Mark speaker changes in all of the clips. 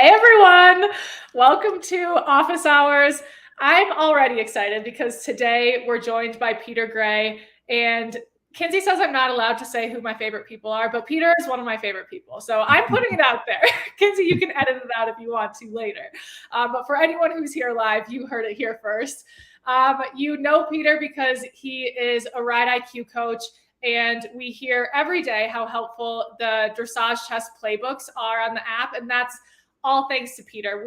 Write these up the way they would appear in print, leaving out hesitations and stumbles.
Speaker 1: Hey everyone, welcome to Office Hours. I'm already excited because today we're joined by Peter Gray, and Kinsey says I'm not allowed to say who my favorite people are, but Peter is one of my favorite people. So I'm putting it out there. Kinsey, you can edit it out if you want to later. But for anyone who's here live, you heard it here first. You know Peter because he is a Ride IQ coach, and we hear every day how helpful the dressage test playbooks are on the app, and that's all thanks to Peter.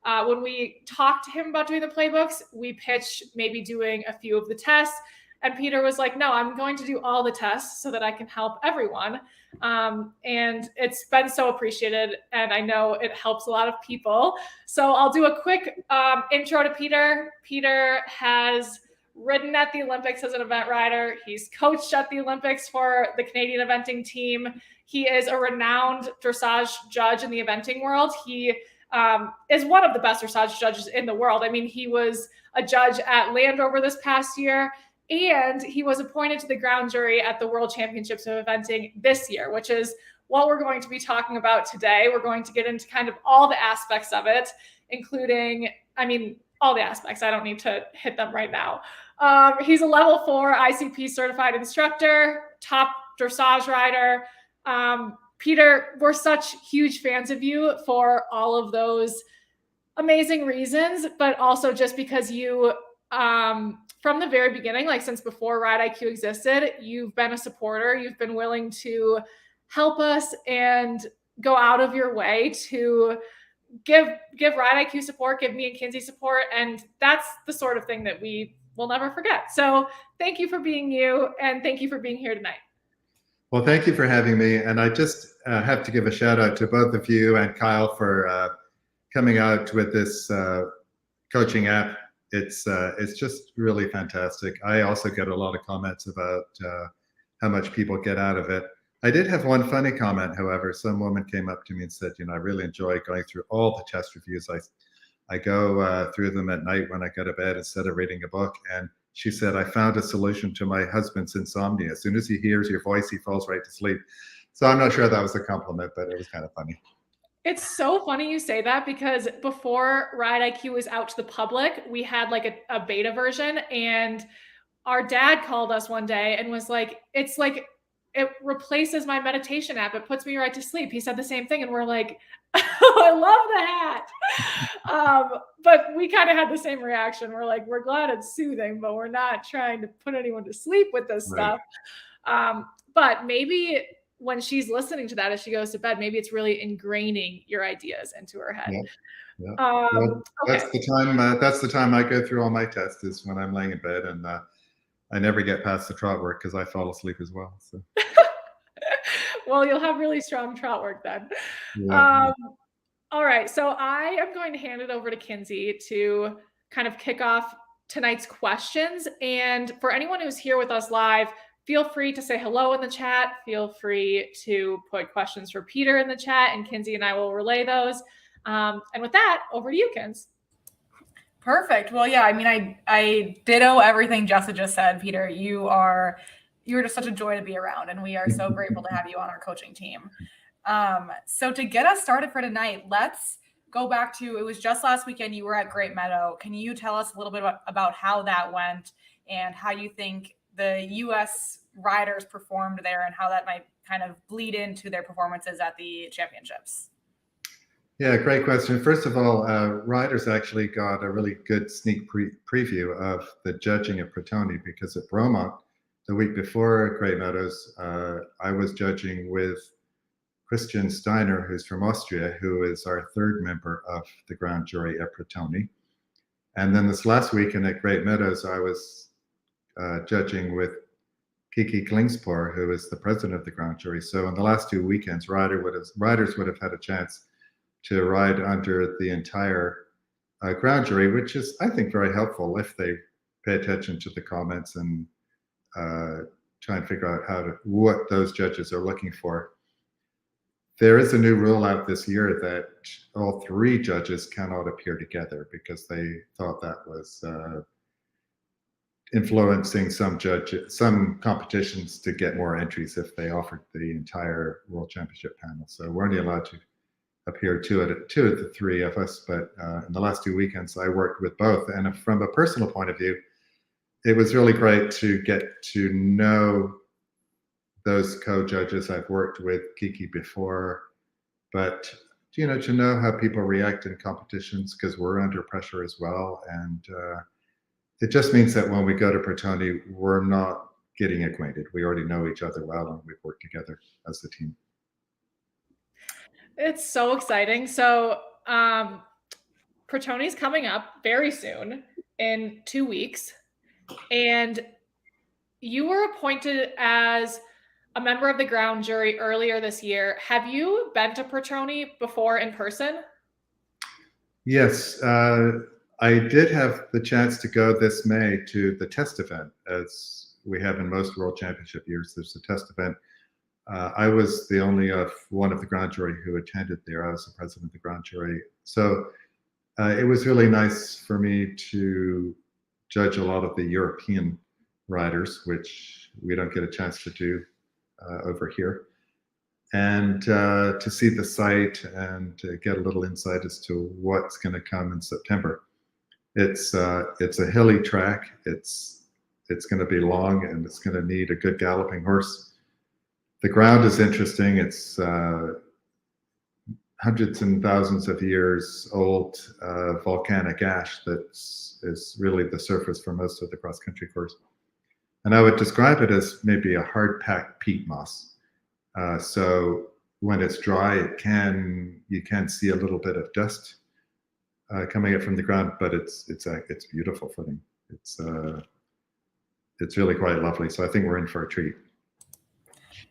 Speaker 1: When we talked to him about doing the playbooks, we pitched maybe doing a few of the tests. And Peter was like, no, I'm going to do all the tests so that I can help everyone. And it's been so appreciated. And I know it helps a lot of people. So I'll do a quick intro to Peter. Peter has ridden at the Olympics as an event rider. He's coached at the Olympics for the Canadian eventing team. He is a renowned dressage judge in the eventing world. He is one of the best dressage judges in the world. I mean, he was a judge at Landover this past year, and he was appointed to the ground jury at the World Championships of Eventing this year, which is what we're going to be talking about today. We're going to get into kind of all the aspects of it, including, all the aspects. I don't need to hit them right now. He's a level 4 ICP certified instructor, top dressage rider. Peter, we're such huge fans of you for all of those amazing reasons, but also just because you, from the very beginning, like since before Ride IQ existed, you've been a supporter. You've been willing to help us and go out of your way to give Ride IQ support, give me and Kinsey support. And that's the sort of thing that we will never forget. So thank you for being you, and thank you for being here tonight.
Speaker 2: Well, thank you for having me. And I just have to give a shout out to both of you and Kyle for coming out with this coaching app. It's just really fantastic. I also get a lot of comments about how much people get out of it. I did have one funny comment, however. Some woman came up to me and said, I really enjoy going through all the test reviews. I go through them at night when I go to bed instead of reading a book. And she said, I found a solution to my husband's insomnia. As soon as he hears your voice, he falls right to sleep. So I'm not sure that was a compliment, but it was kind of funny.
Speaker 1: It's so funny you say that, because before Ride IQ was out to the public, we had like a beta version, and our dad called us one day and was like, it's like, it replaces my meditation app. It puts me right to sleep. He said the same thing. And we're like, oh, I love that. But we kind of had the same reaction. We're like, we're glad it's soothing, but we're not trying to put anyone to sleep with this stuff. But maybe when she's listening to that as she goes to bed, maybe it's really ingraining your ideas into her head.
Speaker 2: Yeah. Well, that's the time I go through all my tests, is when I'm laying in bed, and I never get past the trot work because I fall asleep as well. So.
Speaker 1: Well, you'll have really strong trot work then. Yeah. All right. So I am going to hand it over to Kinsey to kind of kick off tonight's questions. And for anyone who's here with us live, feel free to say hello in the chat. Feel free to put questions for Peter in the chat, and Kinsey and I will relay those. And with that, over to you, Kins.
Speaker 3: Perfect. Well, yeah, I ditto everything Jessa just said, Peter. You're just such a joy to be around, and we are so grateful to have you on our coaching team. So to get us started for tonight, let's go back to, it was just last weekend you were at Great Meadow. Can you tell us a little bit about how that went and how you think the U.S. riders performed there and how that might kind of bleed into their performances at the championships?
Speaker 2: Yeah, great question. First of all, riders actually got a really good sneak preview of the judging at Pratoni, because at Bromont, the week before Great Meadows, I was judging with Christian Steiner, who's from Austria, who is our third member of the ground jury at Pratoni. And then this last weekend at Great Meadows, I was judging with Kiki Klingspor, who is the president of the ground jury. So in the last 2 weekends, riders would have had a chance to ride under the entire ground jury, which is, I think, very helpful if they pay attention to the comments and try and figure out what those judges are looking for. There is a new rule out this year that all 3 judges cannot appear together, because they thought that was influencing some competitions to get more entries if they offered the entire World Championship panel. So we're only allowed to up here, two of the three of us, but in the last 2 weekends, I worked with both. And from a personal point of view, it was really great to get to know those co-judges. I've worked with Kiki before, but to know how people react in competitions, because we're under pressure as well. And it just means that when we go to Pratoni, we're not getting acquainted. We already know each other well, and we've worked together as a team.
Speaker 1: It's so exciting. So Pratoni's coming up very soon in 2 weeks. And you were appointed as a member of the ground jury earlier this year. Have you been to Patroni before in person?
Speaker 2: Yes, I did have the chance to go this May to the test event, as we have in most World Championship years. There's a test event. I was the only one of the ground jury who attended there. I was the president of the ground jury. So it was really nice for me to judge a lot of the European riders, which we don't get a chance to do over here, and to see the site and to get a little insight as to what's going to come in September. It's a hilly track. It's going to be long, and it's going to need a good galloping horse. The ground is interesting. It's hundreds and thousands of years old volcanic ash that is really the surface for most of the cross-country course. And I would describe it as maybe a hard-packed peat moss. So when it's dry, you can see a little bit of dust coming up from the ground, but it's beautiful footing. It's really quite lovely. So I think we're in for a treat.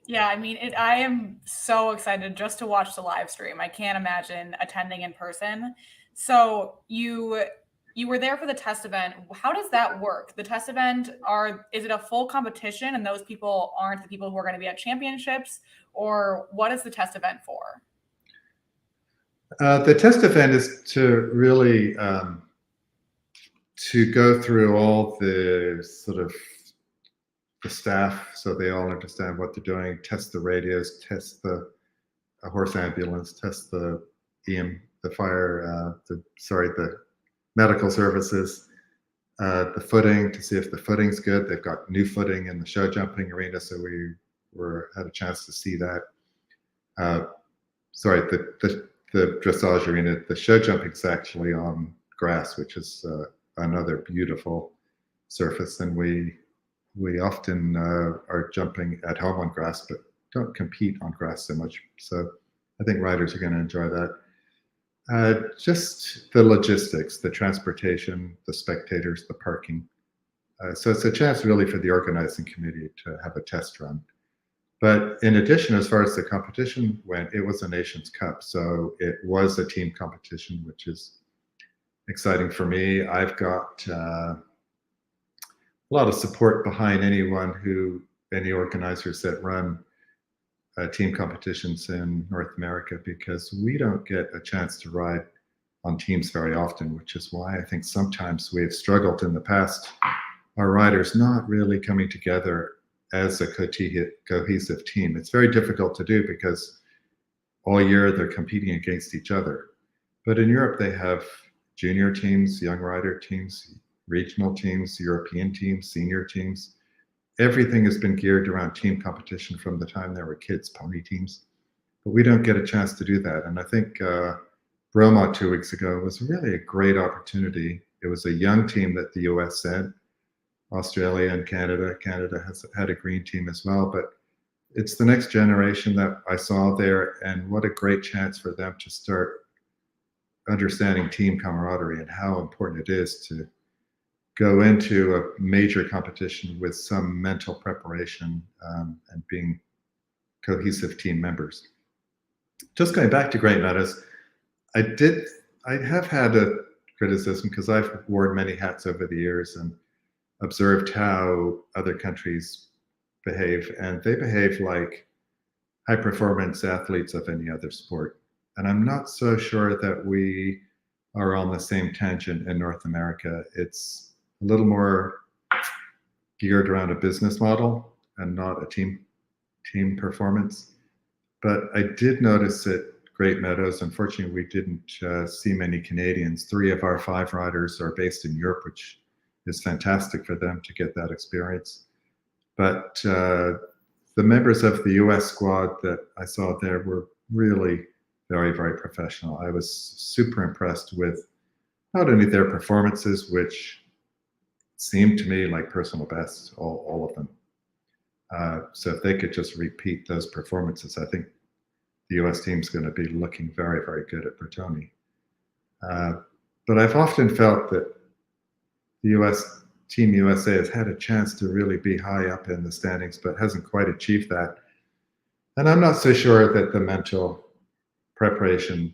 Speaker 3: Yeah, I mean, I am so excited just to watch the live stream. I can't imagine attending in person. So you were there for the test event. How does that work? The test event, is it a full competition and those people aren't the people who are going to be at championships, or what is the test event for?
Speaker 2: The test event is to really to go through all the sort of the staff, so they all understand what they're doing, test the radios, test the horse ambulance, test the EM, the fire, the medical services, the footing, to see if the footing's good. They've got new footing in the show jumping arena, so we had a chance to see that. The dressage arena. The show jumping's actually on grass, which is another beautiful surface, and we often are jumping at home on grass, but don't compete on grass so much. So I think riders are going to enjoy that. Just the logistics, the transportation, the spectators, the parking. So it's a chance really for the organizing committee to have a test run. But in addition, as far as the competition went, it was a Nations Cup. So it was a team competition, which is exciting for me. I've got a lot of support behind any organizers that run team competitions in North America, because we don't get a chance to ride on teams very often, which is why I think sometimes we have struggled in the past, our riders not really coming together as a cohesive team. It's very difficult to do because all year they're competing against each other. But in Europe, they have junior teams, young rider teams, regional teams, European teams, senior teams. Everything has been geared around team competition from the time there were kids' pony teams. But we don't get a chance to do that. And I think Roma 2 weeks ago was really a great opportunity. It was a young team that the US sent, Australia and Canada. Canada has had a green team as well, but it's the next generation that I saw there, and what a great chance for them to start understanding team camaraderie and how important it is to go into a major competition with some mental preparation and being cohesive team members. Just going back to Great Meadows, I have had a criticism because I've worn many hats over the years and observed how other countries behave, and they behave like high performance athletes of any other sport. And I'm not so sure that we are on the same tangent in North America. It's a little more geared around a business model and not a team performance. But I did notice at Great Meadows. Unfortunately, we didn't see many Canadians. 3 of our 5 riders are based in Europe, which is fantastic for them to get that experience. But the members of the US squad that I saw there were really very, very professional. I was super impressed with not only their performances, which seemed to me like personal bests, all of them. So if they could just repeat those performances, I think the US team's going to be looking very, very good at Pratoni. But I've often felt that the US Team USA has had a chance to really be high up in the standings, but hasn't quite achieved that. And I'm not so sure that the mental preparation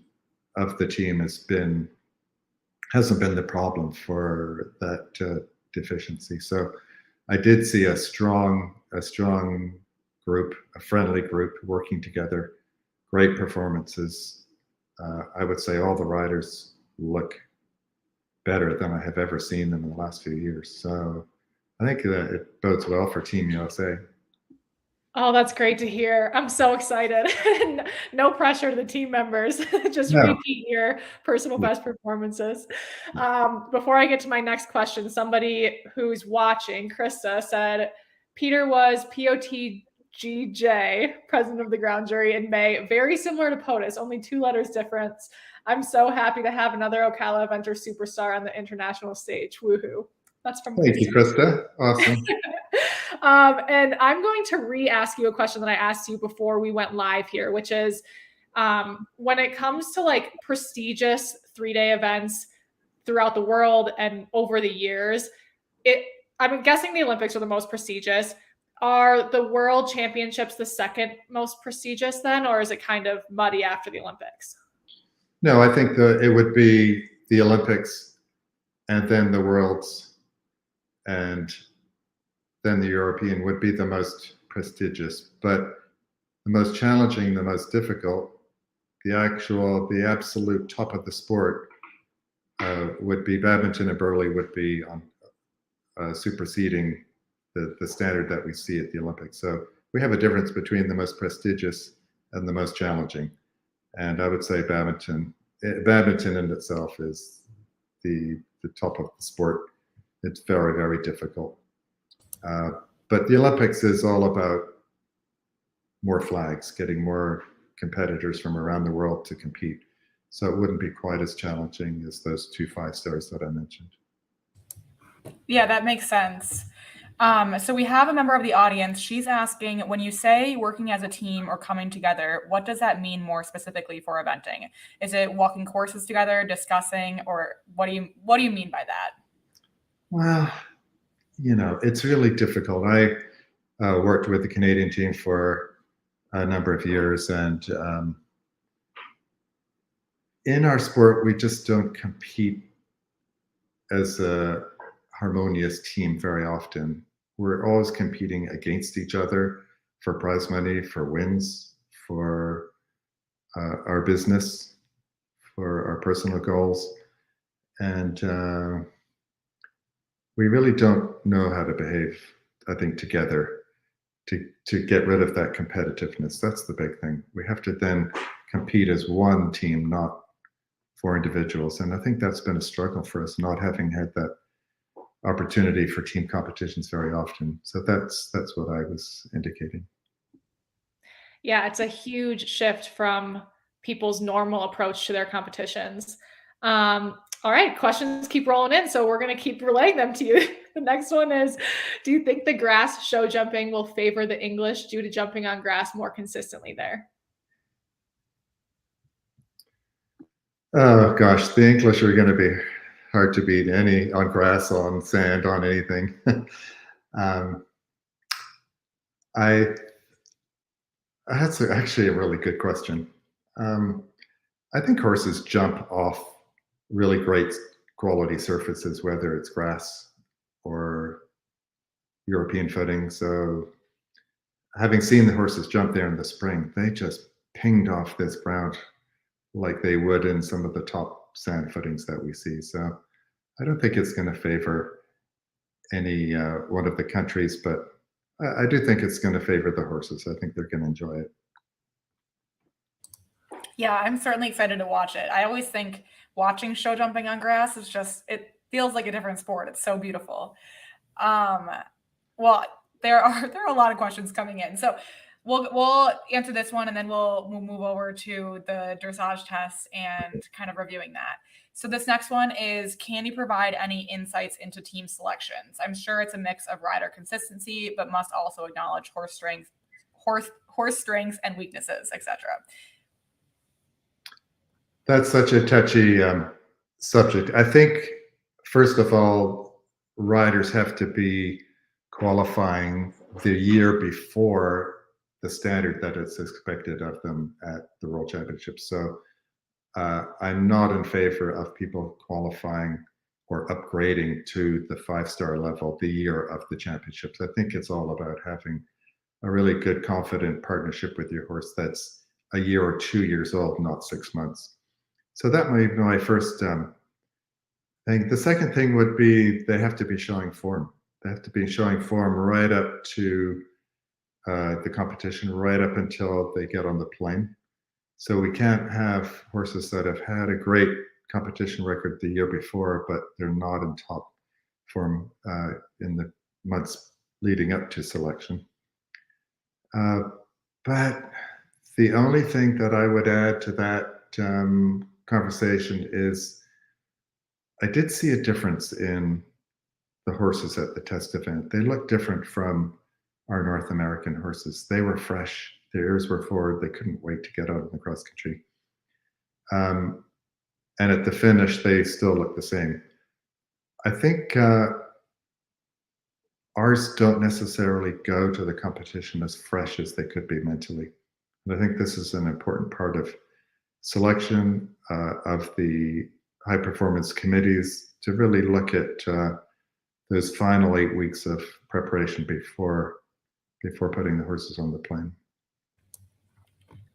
Speaker 2: of the team hasn't been the problem for that deficiency. So I did see a strong group, a friendly group working together, great performances. I would say all the riders look better than I have ever seen them in the last few years. So I think that it bodes well for Team USA.
Speaker 1: Oh, that's great to hear. I'm so excited. No pressure to the team members. Just repeat your personal best performances. Before I get to my next question, somebody who's watching, Krista, said Peter was POTGJ, president of the ground jury in May. Very similar to POTUS, only 2 letters difference. I'm so happy to have another Ocala eventer superstar on the international stage. Woohoo. That's from
Speaker 2: Thank you, Krista. Awesome.
Speaker 1: And I'm going to re-ask you a question that I asked you before we went live here, which is when it comes to like prestigious 3-day events throughout the world and over the years, I'm guessing the Olympics are the most prestigious. Are the World Championships the second most prestigious then, or is it kind of muddy after the Olympics?
Speaker 2: No, I think it would be the Olympics and then the Worlds and then the European would be the most prestigious, but the most challenging, the most difficult, the absolute top of the sport would be badminton and Burley would be on superseding the standard that we see at the Olympics. So we have a difference between the most prestigious and the most challenging. And I would say badminton in itself is the top of the sport. It's very, very difficult. But the Olympics is all about more flags, getting more competitors from around the world to compete. So it wouldn't be quite as challenging as those 2 5-stars that I mentioned.
Speaker 3: Yeah, that makes sense. So we have a member of the audience. She's asking, when you say working as a team or coming together, what does that mean more specifically for eventing? Is it walking courses together, discussing, or what do you mean by that?
Speaker 2: Well, it's really difficult. I worked with the Canadian team for a number of years, and in our sport, we just don't compete as a harmonious team very often. We're always competing against each other for prize money, for wins, for our business, for our personal goals. And we really don't know how to behave, I think, together to get rid of that competitiveness. That's the big thing. We have to then compete as one team, not 4 individuals. And I think that's been a struggle for us, not having had that opportunity for team competitions very often. So that's what I was indicating.
Speaker 1: Yeah, it's a huge shift from people's normal approach to their competitions. All right, questions keep rolling in, so we're going to keep relaying them to you. The next one is, do you think the grass show jumping will favor the English due to jumping on grass more consistently there?
Speaker 2: Oh gosh, the English are going to be hard to beat on grass, on sand, on anything. That's actually a really good question. I think horses jump off really great quality surfaces, whether it's grass or European footing. So having seen the horses jump there in the spring, they just pinged off this ground like they would in some of the top sand footings that we see. So I don't think it's going to favor any one of the countries, but I do think it's going to favor the horses. I think they're going to enjoy it.
Speaker 3: Yeah, I'm certainly excited to watch it. I always think watching show jumping on grass is just, it feels like a different sport. It's so beautiful. Um, well, there are a lot of questions coming in. So we'll answer this one and then we'll move over to the dressage test and kind of reviewing that. So this next one is, can you provide any insights into team selections? I'm sure it's a mix of rider consistency, but must also acknowledge horse strengths and weaknesses, etc.
Speaker 2: That's such a touchy subject. I think, first of all, riders have to be qualifying the year before the standard that is expected of them at the World Championships. So I'm not in favor of people qualifying or upgrading to the 5-star level the year of the championships. I think it's all about having a really good, confident partnership with your horse that's a year or 2 years old, not 6 months. So that might be my first thing. The second thing would be they have to be showing form. They have to be showing form right up to the competition, right up until they get on the plane. So we can't have horses that have had a great competition record the year before, but they're not in top form in the months leading up to selection. But the only thing that I would add to that conversation is I did see a difference in the horses at the test event. They looked different from our North American horses. They were fresh. Their ears were forward. They couldn't wait to get out in the cross country. And at the finish, they still looked the same. I think ours don't necessarily go to the competition as fresh as they could be mentally. And I think this is an important part of selection of the high performance committees to really look at those final 8 weeks of preparation before putting the horses on the plane.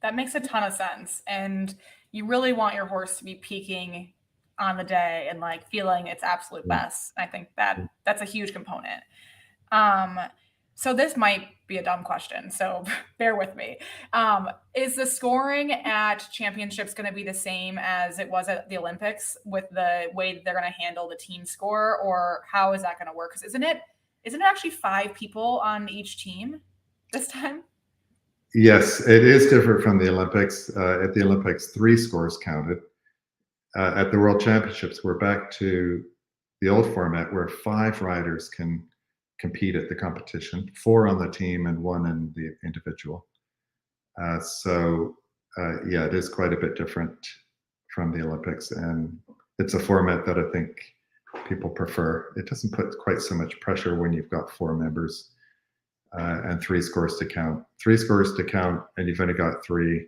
Speaker 3: That makes a ton of sense. And you really want your horse to be peaking on the day and like feeling its absolute best. I think that's a huge component. So this might be a dumb question, so bear with me. Is the scoring at championships going to be the same as it was at the Olympics with the way that they're going to handle the team score, or how is that going to work? Because isn't it actually 5 people on each team this time?
Speaker 2: Yes, it is different from the Olympics. At the Olympics, 3 scores counted. At the World Championships, we're back to the old format where 5 riders can compete at the competition, 4 on the team and 1 in the individual. So it is quite a bit different from the Olympics, and it's a format that I think people prefer. It doesn't put quite so much pressure when you've got 4 members and 3 scores to count. 3 scores to count, and you've only got 3.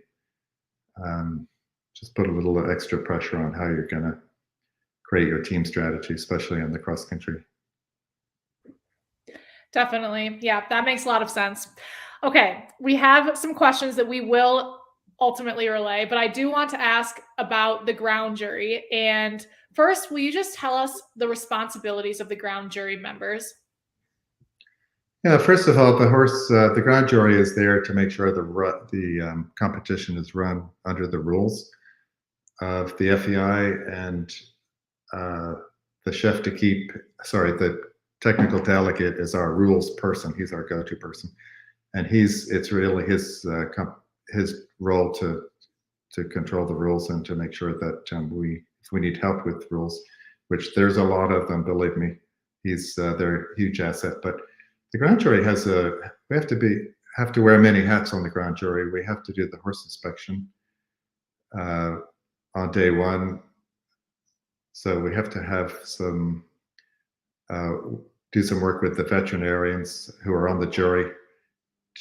Speaker 2: Just put a little extra pressure on how you're going to create your team strategy, especially on the cross country.
Speaker 1: Definitely. Yeah, that makes a lot of sense. Okay, we have some questions that we will ultimately relay, but I do want to ask about the ground jury. And first, will you just tell us the responsibilities of the ground jury members?
Speaker 2: Yeah, first of all, the ground jury is there to make sure the competition is run under the rules of the FEI, and the chef the technical delegate is our rules person. He's our go-to person, and it's really his role to control the rules and to make sure that if we need help with rules, which there's a lot of them, believe me, they're a huge asset. But the ground jury we have to wear many hats on the ground jury. We have to do the horse inspection on day 1. So we have to have do some work with the veterinarians who are on the jury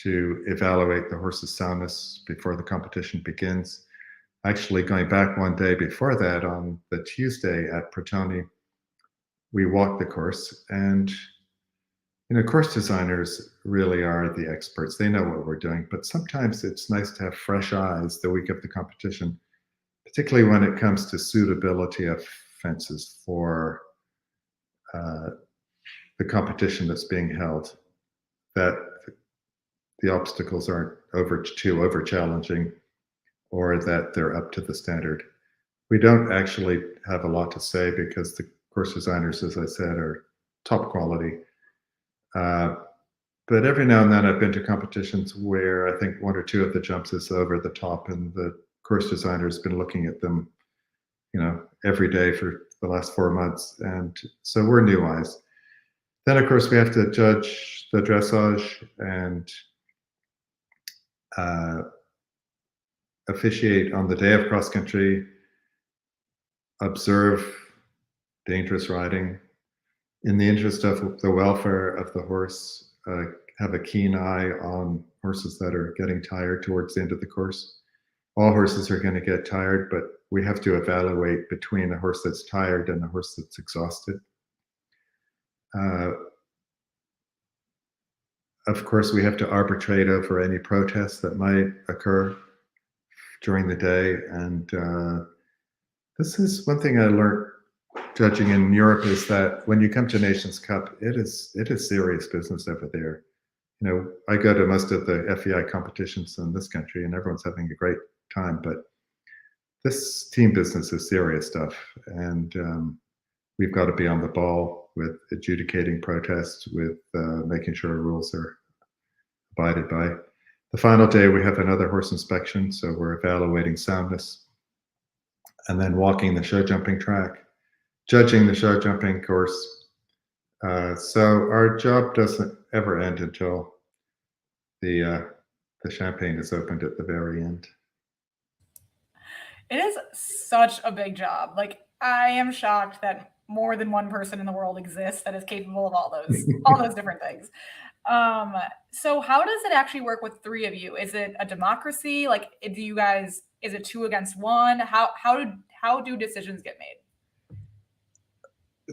Speaker 2: to evaluate the horse's soundness before the competition begins. Actually, going back one day before that, on the Tuesday at Pratoni, we walked the course, and course designers really are the experts. They know what we're doing, but sometimes it's nice to have fresh eyes the week of the competition, particularly when it comes to suitability of fences for the competition that's being held, that the obstacles aren't too over challenging, or that they're up to the standard. We don't actually have a lot to say because the course designers, as I said, are top quality. But every now and then I've been to competitions where I think one or two of the jumps is over the top, and the course designer's been looking at them, every day for the last 4 months. And so we're new eyes. Then, of course, we have to judge the dressage and officiate on the day of cross country, observe dangerous riding in the interest of the welfare of the horse, have a keen eye on horses that are getting tired towards the end of the course. All horses are going to get tired, but we have to evaluate between a horse that's tired and a horse that's exhausted. Of course, we have to arbitrate over any protests that might occur during the day. And this is one thing I learned judging in Europe, is that when you come to Nations Cup, it is serious business over there. I go to most of the FEI competitions in this country and everyone's having a great time, but this team business is serious stuff. And we've got to be on the ball with adjudicating protests, with making sure rules are abided by. The final day, we have another horse inspection, so we're evaluating soundness, and then walking the show jumping track, judging the show jumping course. So our job doesn't ever end until the champagne is opened at the very end.
Speaker 3: It is such a big job. Like, I am shocked that more than one person in the world exists that is capable of all those different things. So how does it actually work with three of you? Is it a democracy? Like, is it 2 against 1? How do decisions get made?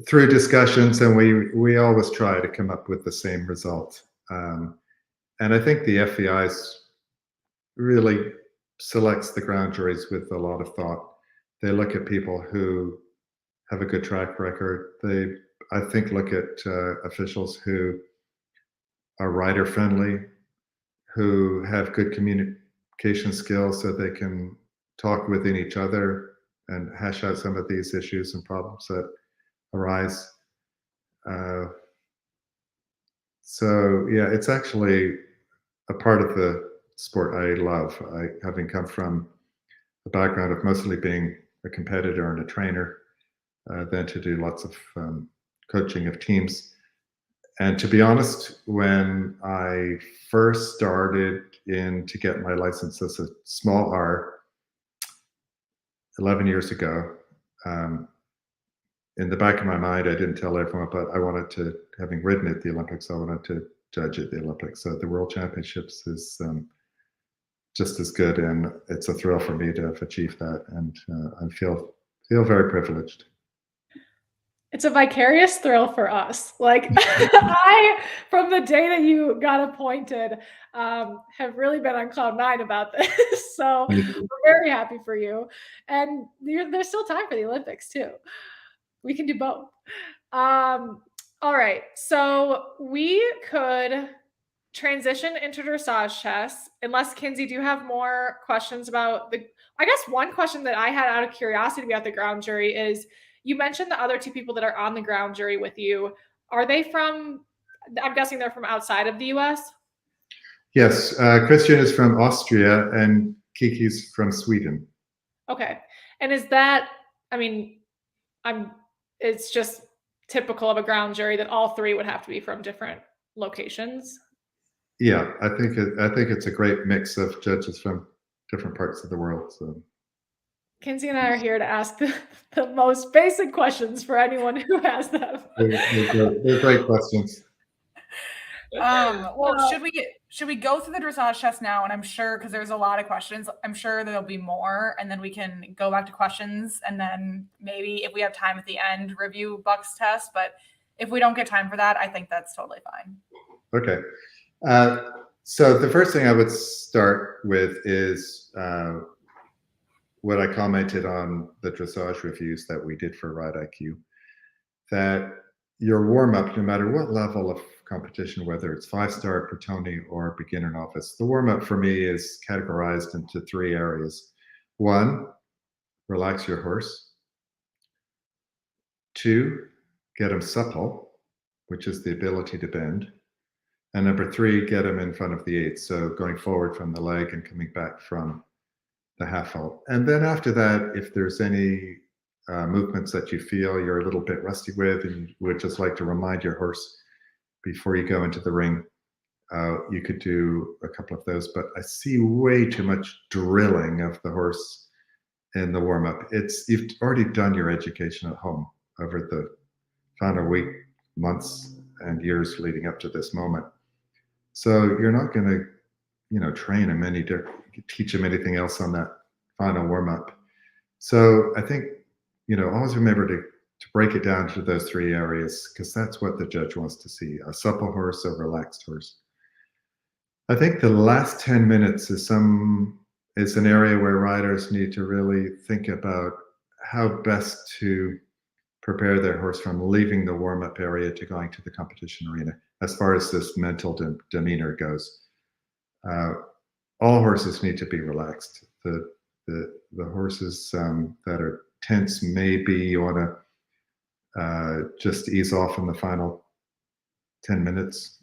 Speaker 2: Through discussions, and we always try to come up with the same result. And I think the FEI's really selects the ground juries with a lot of thought. They look at people who have a good track record. They, I think, look at officials who are rider friendly, who have good communication skills so they can talk within each other and hash out some of these issues and problems that arise. So yeah, it's actually a part of the sport I love. Having come from a background of mostly being a competitor and a trainer, then to do lots of coaching of teams. And to be honest, when I first started in to get my license as a small R 11 years ago, in the back of my mind, I didn't tell everyone, but I wanted to, having ridden at the Olympics, I wanted to judge at the Olympics. So the World Championships is just as good, and it's a thrill for me to have achieved that, and I feel very privileged.
Speaker 1: It's a vicarious thrill for us. Like, I, from the day that you got appointed, have really been on cloud 9 about this. So we're very happy for you. And there's still time for the Olympics too. We can do both. All right. So we could transition into dressage tests, unless, Kinsey, do you have more questions about I guess one question that I had out of curiosity about the ground jury is, you mentioned the other 2 people that are on the ground jury with you. Are they from, I'm guessing they're from outside of the US?
Speaker 2: Yes, Christian is from Austria and Kiki's from Sweden.
Speaker 1: Okay. And is that, I mean, it's just typical of a ground jury that all 3 would have to be from different locations?
Speaker 2: Yeah, I think it's a great mix of judges from different parts of the world. So
Speaker 1: Kinsey and I are here to ask the most basic questions for anyone who has them.
Speaker 2: They're great questions.
Speaker 3: Well, should we go through the dressage test now? And I'm sure, because there's a lot of questions, I'm sure there'll be more, and then we can go back to questions, and then maybe if we have time at the end, review Buck's test. But if we don't get time for that, I think that's totally fine.
Speaker 2: Okay. So the first thing I would start with is what I commented on the dressage reviews that we did for Ride IQ, that your warm-up, no matter what level of competition, whether it's 5-star, Pratoni, or beginner novice, the warm-up for me is categorized into 3 areas. 1, relax your horse. 2, get him supple, which is the ability to bend. And number 3, get him in front of the 8, so going forward from the leg and coming back from the half halt. And then after that, if there's any movements that you feel you're a little bit rusty with and you would just like to remind your horse before you go into the ring, you could do a couple of those. But I see way too much drilling of the horse in the warm-up. You've already done your education at home over the final week, months, and years leading up to this moment. So you're not going to, train him teach him anything else on that final warm-up. So I think, always remember to break it down to those 3 areas, because that's what the judge wants to see: a supple horse, a relaxed horse. I think the last 10 minutes is an area where riders need to really think about how best to prepare their horse from leaving the warm-up area to going to the competition arena, as far as this mental demeanor goes. All horses need to be relaxed. The horses that are tense, maybe you want to just ease off in the final 10 minutes,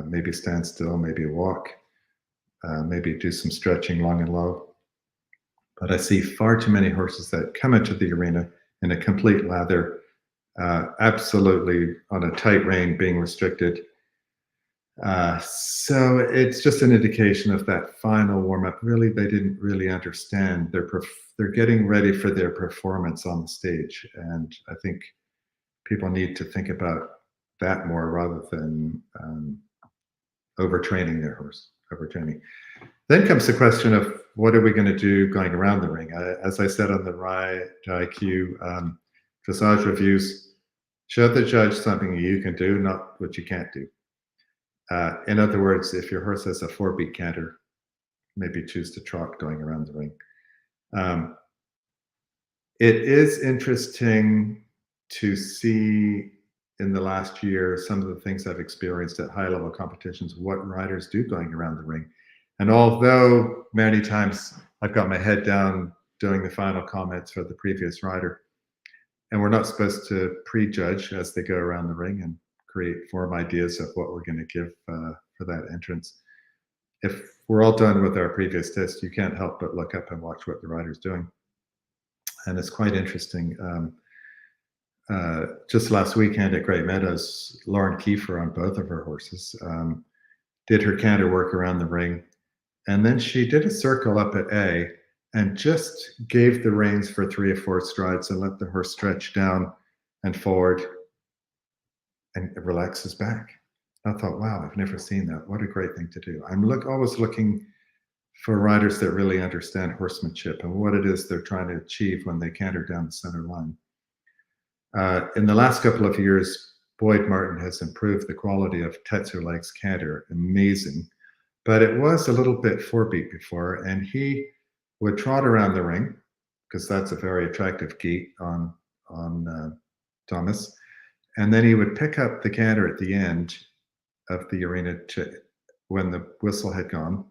Speaker 2: maybe stand still, maybe walk, maybe do some stretching long and low. But I see far too many horses that come into the arena in a complete lather, absolutely on a tight rein, being restricted. So it's just an indication of that final warm-up. Really, they didn't really understand. They're getting ready for their performance on the stage. And I think people need to think about that more rather than overtraining their horse, overtraining. Then comes the question of what are we going to do going around the ring? As I said on the Ride IQ dressage reviews, show the judge something you can do, not what you can't do. In other words, if your horse has a 4-beat canter, maybe choose to trot going around the ring. It is interesting to see in the last year some of the things I've experienced at high-level competitions, what riders do going around the ring. And although many times I've got my head down doing the final comments for the previous rider, and we're not supposed to prejudge as they go around the ring and form ideas of what we're going to give for that entrance. If we're all done with our previous test, you can't help but look up and watch what the rider's doing. And it's quite interesting. Just last weekend at Great Meadows, Lauren Kiefer on both of her horses did her canter work around the ring. And then she did a circle up at A and just gave the reins for 3 or 4 strides and let the horse stretch down and forward and relax his back. I thought, wow, I've never seen that. What a great thing to do. I'm always looking for riders that really understand horsemanship and what it is they're trying to achieve when they canter down the center line. In the last couple of years, Boyd Martin has improved the quality of Tetzer Lake's canter. Amazing. But it was a little bit 4-beat before, and he would trot around the ring, because that's a very attractive gait on Thomas. And then he would pick up the canter at the end of the arena when the whistle had gone.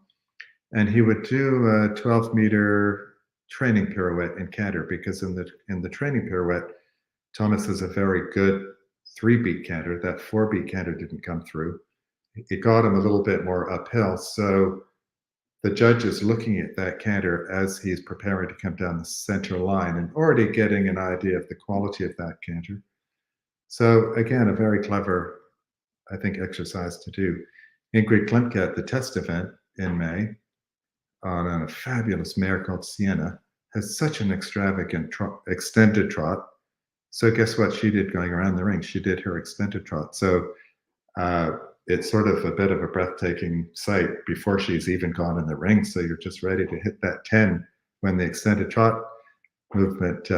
Speaker 2: And he would do a 12-meter training pirouette in canter, because in the training pirouette, Thomas has a very good 3-beat canter. That 4-beat canter didn't come through. It got him a little bit more uphill. So the judge is looking at that canter as he's preparing to come down the center line and already getting an idea of the quality of that canter. So again, a very clever, I think, exercise to do. Ingrid Klimke at the test event in May on a fabulous mare called Sienna has such an extravagant extended trot. So guess what she did going around the ring? She did her extended trot. So it's sort of a bit of a breathtaking sight before she's even gone in the ring. So you're just ready to hit that 10 when the extended trot movement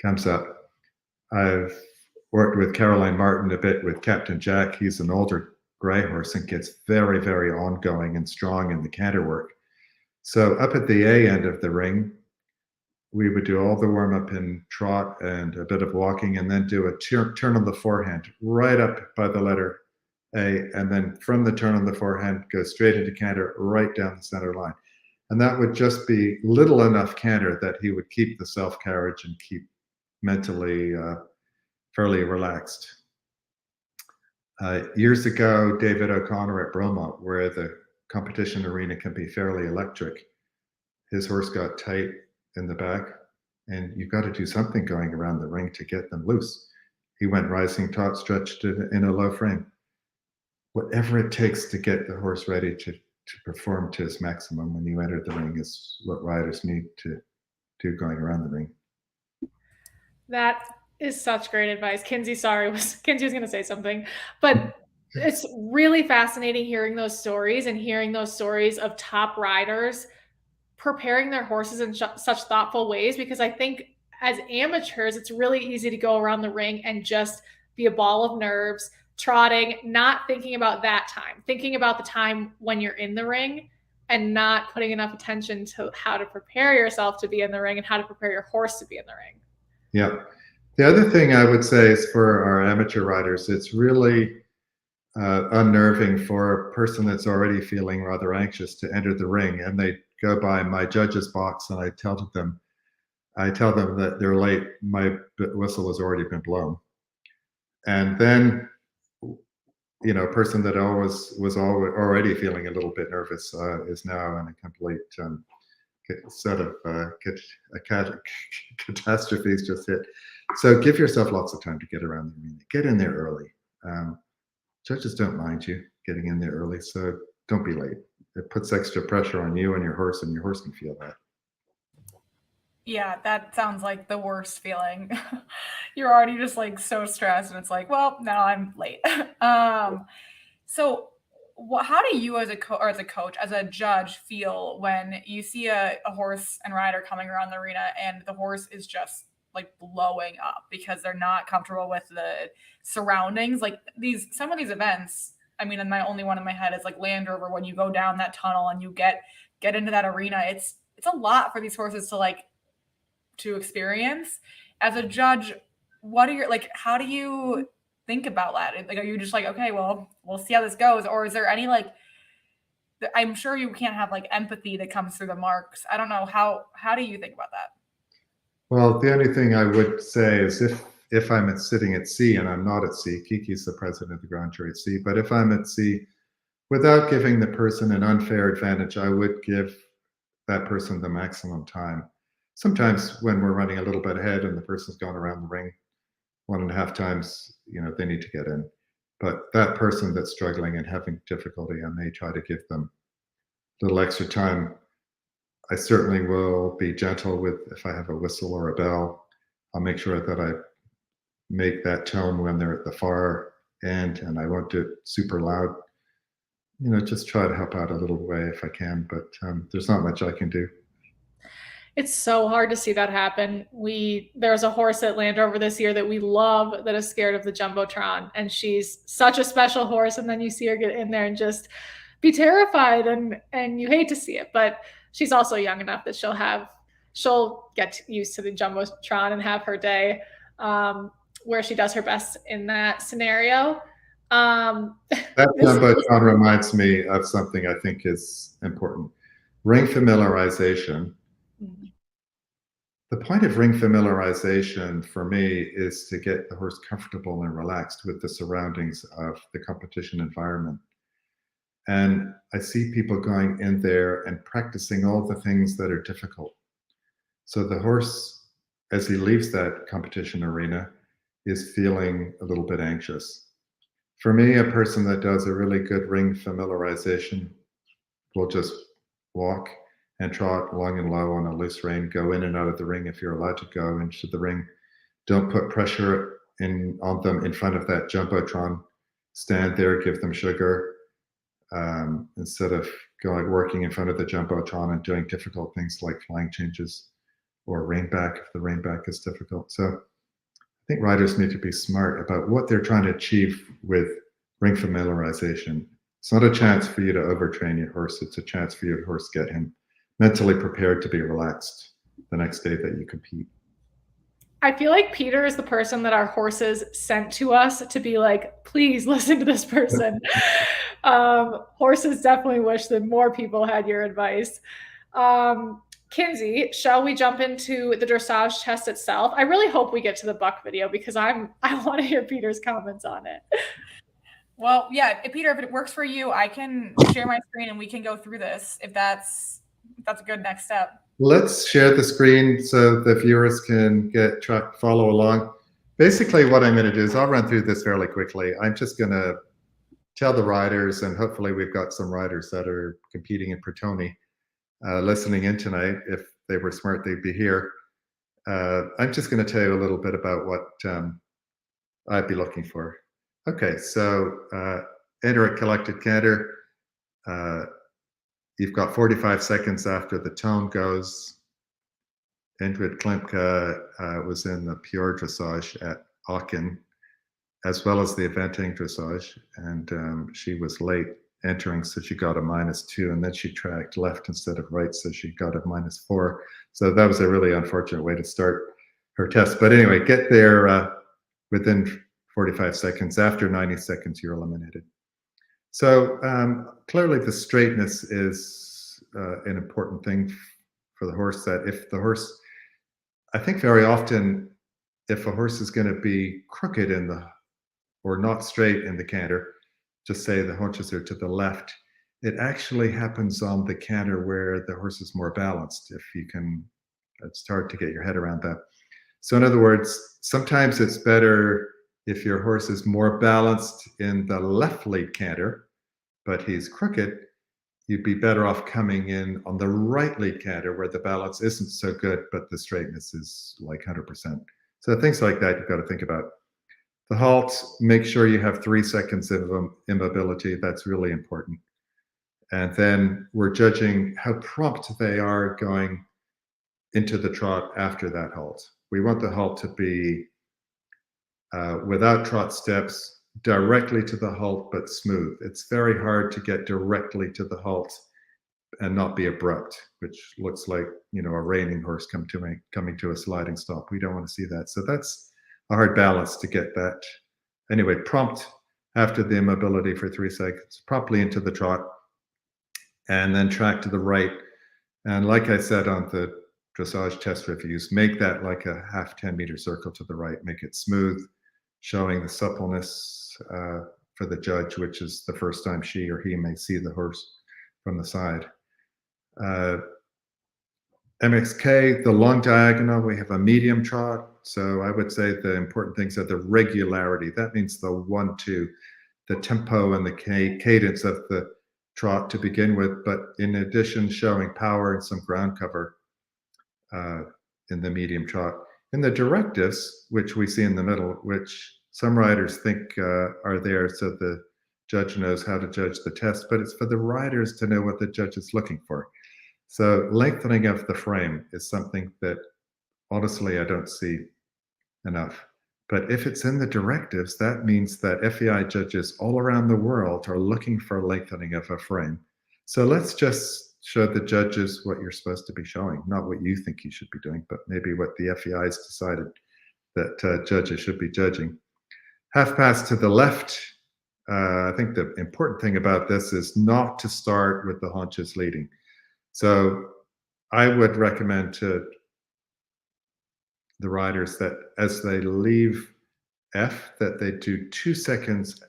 Speaker 2: comes up. I've worked with Caroline Martin a bit with Captain Jack. He's an older gray horse and gets very, very ongoing and strong in the canter work. So up at the A end of the ring, we would do all the warm-up in trot and a bit of walking, and then do a turn on the forehand right up by the letter A, and then from the turn on the forehand, go straight into canter right down the center line. And that would just be little enough canter that he would keep the self-carriage and keep mentally fairly relaxed. Years ago, David O'Connor at Bromont, where the competition arena can be fairly electric, his horse got tight in the back, and you've got to do something going around the ring to get them loose. He went rising taut, stretched it in a low frame. Whatever it takes to get the horse ready to perform to his maximum when you enter the ring is what riders need to do going around the ring.
Speaker 1: That is such great advice. Kinsey, Kinsey was going to say something, but it's really fascinating hearing those stories and hearing those stories of top riders preparing their horses in such thoughtful ways, because I think as amateurs, it's really easy to go around the ring and just be a ball of nerves, trotting, not thinking about that time, thinking about the time when you're in the ring and not putting enough attention to how to prepare yourself to be in the ring and how to prepare your horse to be in the ring.
Speaker 2: Yeah. The other thing I would say is for our amateur riders, it's really unnerving for a person that's already feeling rather anxious to enter the ring, and they go by my judge's box and I tell them that they're late. My whistle has already been blown. And then, you know, a person that was already feeling a little bit nervous is now in a complete set of catastrophes just hit. So give yourself lots of time to get around the arena. Get in there early. Judges don't mind you getting in there early, so don't be late. It puts extra pressure on you and your horse can feel that.
Speaker 3: Yeah, that sounds like the worst feeling. You're already just like so stressed, and it's like, well, now I'm late. So how do you as a coach, as a judge, feel when you see a horse and rider coming around the arena and the horse is just like blowing up because they're not comfortable with the surroundings? Like some of these events, I mean, and my only one in my head is like Land Rover, when you go down that tunnel and you get into that arena, it's a lot for these horses to experience. As a judge, what are your, like, how do you think about that? Like, are you just like, okay, well, we'll see how this goes? Or is there any, like, I'm sure you can't have like empathy that comes through the marks. I don't know. How do you think about that?
Speaker 2: Well, the only thing I would say is if I'm sitting at sea, and I'm not at sea, Kiki's the president of the Grand Jury at sea, but if I'm at sea, without giving the person an unfair advantage, I would give that person the maximum time. Sometimes when we're running a little bit ahead and the person's going around the ring 1.5 times, you know, they need to get in. But that person that's struggling and having difficulty, I may try to give them a little extra time. I certainly will be gentle with, if I have a whistle or a bell, I'll make sure that I make that tone when they're at the far end, and I won't do it super loud. You know, just try to help out a little way if I can, but there's not much I can do.
Speaker 1: It's so hard to see that happen. There's a horse at Land Rover this year that we love that is scared of the Jumbotron, and she's such a special horse, and then you see her get in there and just be terrified, and you hate to see it, but she's also young enough that she'll get used to the Jumbotron and have her day where she does her best in that scenario.
Speaker 2: That Jumbotron reminds me of something I think is important. Ring familiarization. The point of ring familiarization for me is to get the horse comfortable and relaxed with the surroundings of the competition environment. And I see people going in there and practicing all the things that are difficult. So the horse, as he leaves that competition arena, is feeling a little bit anxious. For me, a person that does a really good ring familiarization will just walk and trot long and low on a loose rein, go in and out of the ring if you're allowed to go into the ring. Don't put pressure on them in front of that Jumbotron. Stand there, give them sugar, instead of working in front of the Jumbotron and doing difficult things like flying changes or rein back if the rein back is difficult. So I think riders need to be smart about what they're trying to achieve with ring familiarization. It's not a chance for you to overtrain your horse. It's a chance for your horse to get him mentally prepared to be relaxed the next day that you compete.
Speaker 1: I feel like Peter is the person that our horses sent to us to be like, please listen to this person. Horses definitely wish that more people had your advice. Kinsey, shall we jump into the dressage test itself? I really hope we get to the buck video because I want to hear Peter's comments on it.
Speaker 3: Well, yeah, Peter, if it works for you, I can share my screen and we can go through this if that's a good next step.
Speaker 2: Let's share the screen so the viewers can follow along. Basically, what I'm going to do is I'll run through this fairly quickly. I'm just going to tell the riders, and hopefully we've got some riders that are competing in Pratoni listening in tonight. If they were smart, they'd be here. I'm just going to tell you a little bit about what I'd be looking for. Okay, so enter a collected canter. You've got 45 seconds after the tone goes. Ingrid Klimke was in the pure dressage at Aachen, as well as the eventing dressage, and she was late entering, so she got a -2, and then she tracked left instead of right, so she got a -4. So that was a really unfortunate way to start her test. But anyway, get there within 45 seconds. After 90 seconds, you're eliminated. So clearly the straightness is an important thing for the horse. That if the horse, I think very often, if a horse is going to be crooked or not straight in the canter, just say the haunches are to the left, it actually happens on the canter where the horse is more balanced. If you can, it's hard to get your head around that. So in other words, sometimes it's better if your horse is more balanced in the left lead canter, but he's crooked, you'd be better off coming in on the right lead canter where the balance isn't so good, but the straightness is like 100%. So things like that you've got to think about. The halt, make sure you have 3 seconds of immobility. That's really important. And then we're judging how prompt they are going into the trot after that halt. We want the halt to be without trot steps, directly to the halt, but smooth. It's very hard to get directly to the halt and not be abrupt, which looks like, you know, a reining horse coming to a sliding stop. We don't want to see that. So that's a hard balance to get that. Anyway, prompt after the immobility for 3 seconds, promptly into the trot, and then track to the right. And like I said on the dressage test reviews, make that like a half 10-meter circle to the right, make it smooth, showing the suppleness for the judge, which is the first time she or he may see the horse from the side. MXK, the long diagonal, we have a medium trot. So I would say the important things are the regularity. That means the 1-2, the tempo and the cadence of the trot to begin with, but in addition, showing power and some ground cover in the medium trot. In the directives, which we see in the middle, which some riders think are there so the judge knows how to judge the test, but it's for the riders to know what the judge is looking for. So lengthening of the frame is something that honestly I don't see enough. But if it's in the directives, that means that FEI judges all around the world are looking for lengthening of a frame. So let's just show the judges what you're supposed to be showing, not what you think you should be doing, but maybe what the FEI's decided that judges should be judging. Half pass to the left. I think the important thing about this is not to start with the haunches leading. So I would recommend to the riders that as they leave F, that they do 2 seconds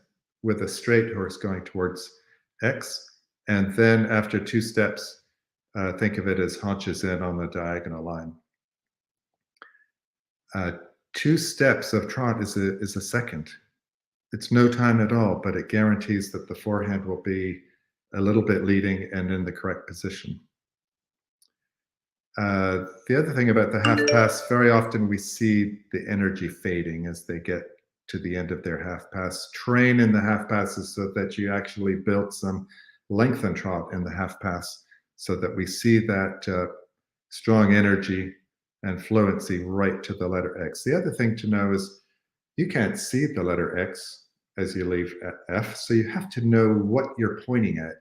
Speaker 2: with a straight horse going towards X. And then after 2 steps, think of it as haunches in on the diagonal line. 2 steps of trot is a second. It's no time at all, but it guarantees that the forehand will be a little bit leading and in the correct position. The other thing about the half pass, very often we see the energy fading as they get to the end of their half pass. Train in the half passes so that you actually build some length and trot in the half pass so that we see that strong energy and fluency right to the letter X. The other thing to know is you can't see the letter X as you leave F, so you have to know what you're pointing at.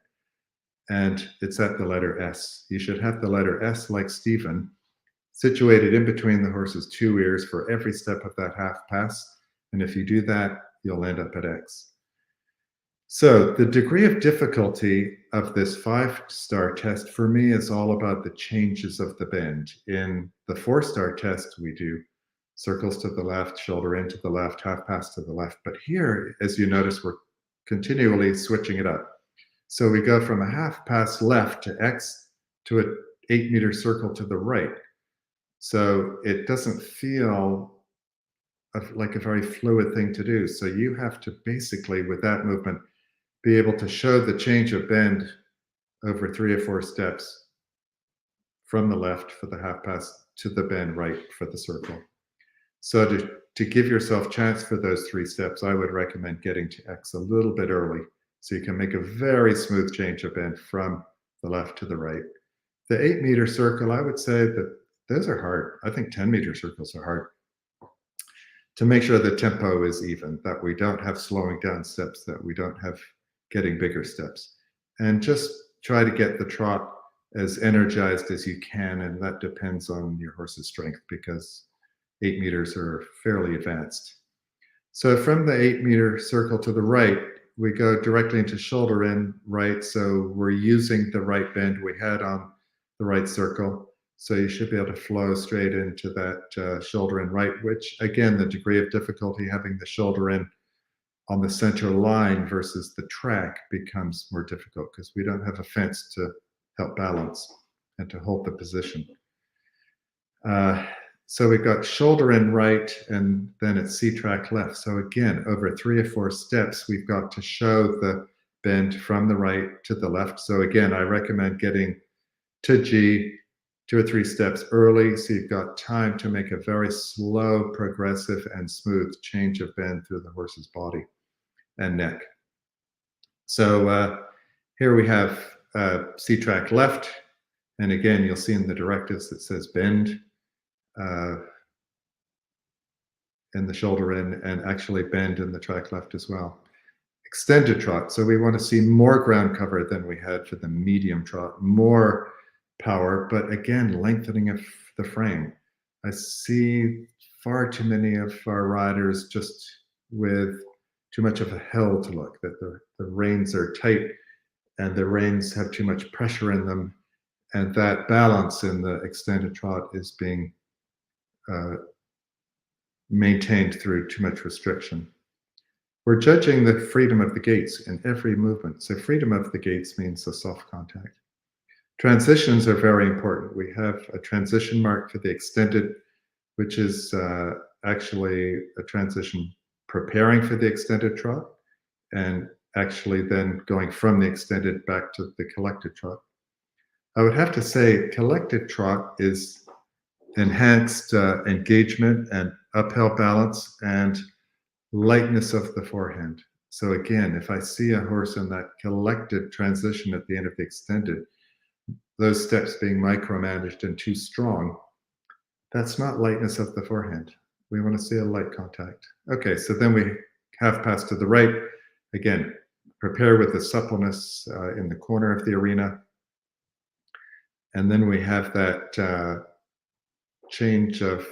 Speaker 2: And it's at the letter S. You should have the letter S, like Stephen, situated in between the horse's 2 ears for every step of that half pass. And if you do that, you'll end up at X. So the degree of difficulty of this 5-star test for me is all about the changes of the bend. In the 4-star test, we do circles to the left, shoulder in to the left, half pass to the left. But here, as you notice, we're continually switching it up. So we go from a half pass left to X to an 8-meter circle to the right. So it doesn't feel like a very fluid thing to do. So you have to basically, with that movement, be able to show the change of bend over 3 or 4 steps from the left for the half pass to the bend right for the circle. So to give yourself chance for those 3 steps, I would recommend getting to X a little bit early so you can make a very smooth change of bend from the left to the right. The 8-meter circle, I would say that those are hard. I think 10-meter circles are hard. To make sure the tempo is even, that we don't have slowing down steps, that we don't have getting bigger steps. And just try to get the trot as energized as you can, and that depends on your horse's strength because 8 meters are fairly advanced. So from the 8-meter circle to the right, we go directly into shoulder in right. So we're using the right bend we had on the right circle. So you should be able to flow straight into that shoulder in right, which again, the degree of difficulty having the shoulder in on the center line versus the track becomes more difficult because we don't have a fence to help balance and to hold the position. So we've got shoulder in right, and then it's C-track left. So again, over 3 or 4 steps, we've got to show the bend from the right to the left. So again, I recommend getting to G 2 or 3 steps early, so you've got time to make a very slow, progressive, and smooth change of bend through the horse's body and neck. So here we have C-track left, and again, you'll see in the directives that says bend in the shoulder in, and actually bend in the track left as well. Extended trot, so we want to see more ground cover than we had for the medium trot, more power, but again, lengthening of the frame. I see far too many of our riders just with too much of a hill to look, that the reins are tight and the reins have too much pressure in them, and that balance in the extended trot is being maintained through too much restriction. We're judging the freedom of the gaits in every movement. So freedom of the gaits means a soft contact. Transitions are very important. We have a transition mark for the extended, which is actually a transition preparing for the extended trot, and actually then going from the extended back to the collected trot. I would have to say collected trot is enhanced engagement and uphill balance and lightness of the forehand. So again, if I see a horse in that collected transition at the end of the extended, those steps being micromanaged and too strong, that's not lightness of the forehand. We want to see a light contact. Okay, so then we half pass to the right. Again, prepare with the suppleness in the corner of the arena. And then we have that change of,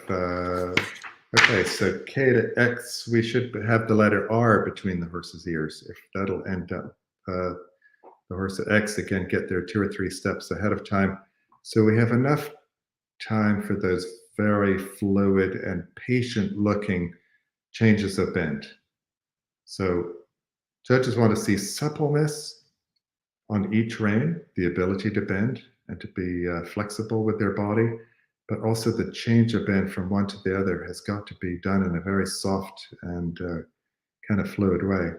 Speaker 2: okay, so K to X, we should have the letter R between the horse's ears. If that'll end up, the horse at X, again, get there 2 or 3 steps ahead of time. So we have enough time for those very fluid and patient looking changes of bend. So judges want to see suppleness on each rein, the ability to bend and to be flexible with their body, but also the change of bend from one to the other has got to be done in a very soft and kind of fluid way.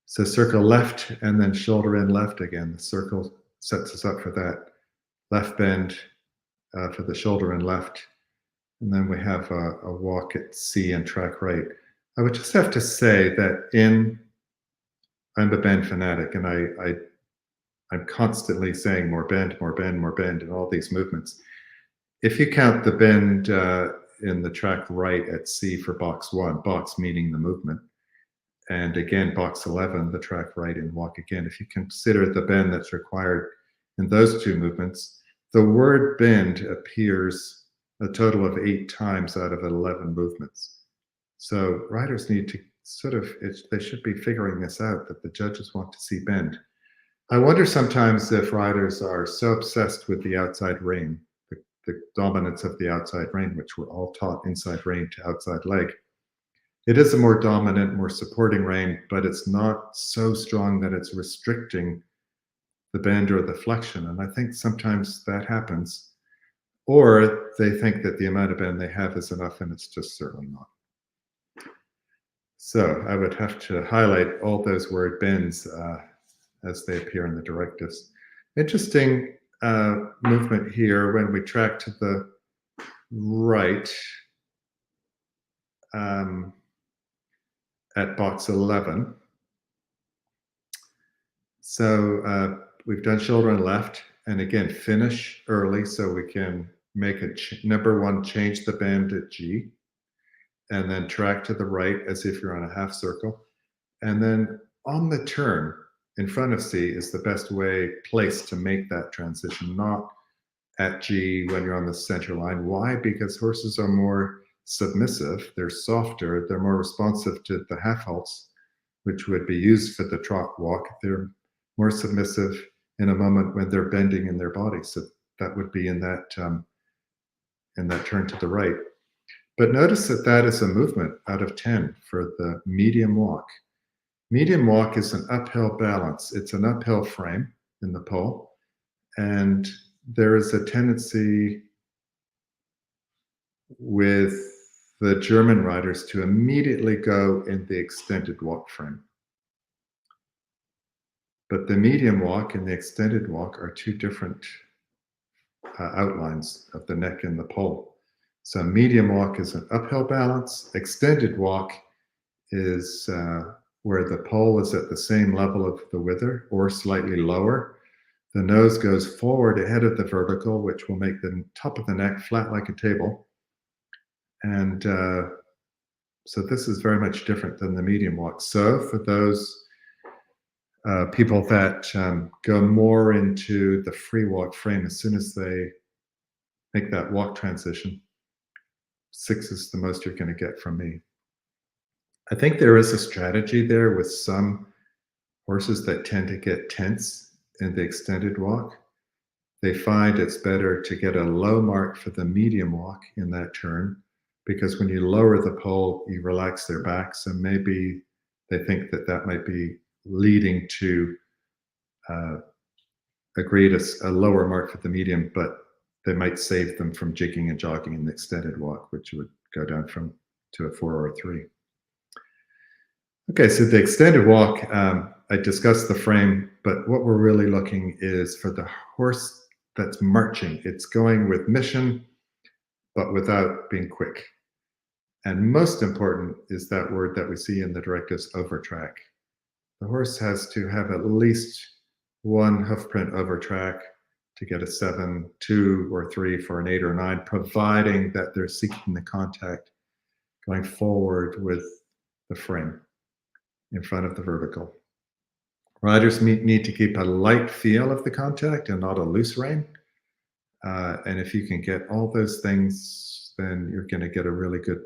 Speaker 2: So circle left and then shoulder in left again. The circle sets us up for that left bend for the shoulder in left. And then we have a walk at C and track right. I would just have to say that I'm a bend fanatic, and I'm constantly saying more bend, more bend, more bend in all these movements. If you count the bend in the track right at C for box 1, box meaning the movement, and again, box 11, the track right and walk again. If you consider the bend that's required in those 2 movements, the word bend appears a total of 8 times out of 11 movements. So riders need to sort of, they should be figuring this out, that the judges want to see bend. I wonder sometimes if riders are so obsessed with the outside rein, the dominance of the outside rein, which we're all taught inside rein to outside leg. It is a more dominant, more supporting rein, but it's not so strong that it's restricting the bend or the flexion. And I think sometimes that happens. Or they think that the amount of bend they have is enough, and it's just certainly not. So I would have to highlight all those word bends as they appear in the directives. Interesting movement here when we track to the right at box 11. So we've done shoulder and left, and again, finish early so we can make a number one, change the bend at G, and then track to the right as if you're on a half circle. And then on the turn in front of C is the best place to make that transition, not at G when you're on the center line. Why? Because horses are more submissive, they're softer, they're more responsive to the half halts, which would be used for the trot walk. They're more submissive in a moment when they're bending in their body. So that would be in that turn to the right. But notice that that is a movement out of 10 for the medium walk. Medium walk is an uphill balance. It's an uphill frame in the pole. And there is a tendency with the German riders to immediately go in the extended walk frame. But the medium walk and the extended walk are two different outlines of the neck and the pole. So medium walk is an uphill balance. Extended walk is where the pole is at the same level of the wither or slightly lower. The nose goes forward ahead of the vertical, which will make the top of the neck flat like a table. And so this is very much different than the medium walk. So for those people that go more into the free walk frame, as soon as they make that walk transition, 6 is the most you're going to get from me. I think there is a strategy there with some horses that tend to get tense in the extended walk. They find it's better to get a low mark for the medium walk in that turn, because when you lower the pole, you relax their back. So maybe they think that that might be leading to agree to a lower mark for the medium, but they might save them from jigging and jogging in the extended walk, which would go down to a 4 or a 3. Okay, so the extended walk, I discussed the frame, but what we're really looking is for the horse that's marching. It's going with mission, but without being quick. And most important is that word that we see in the directives, overtrack. The horse has to have at least one hoof print overtrack to get a 7, 2, or 3 for an 8 or 9, providing that they're seeking the contact going forward with the frame in front of the vertical. Riders need to keep a light feel of the contact and not a loose rein. And if you can get all those things, then you're going to get a really good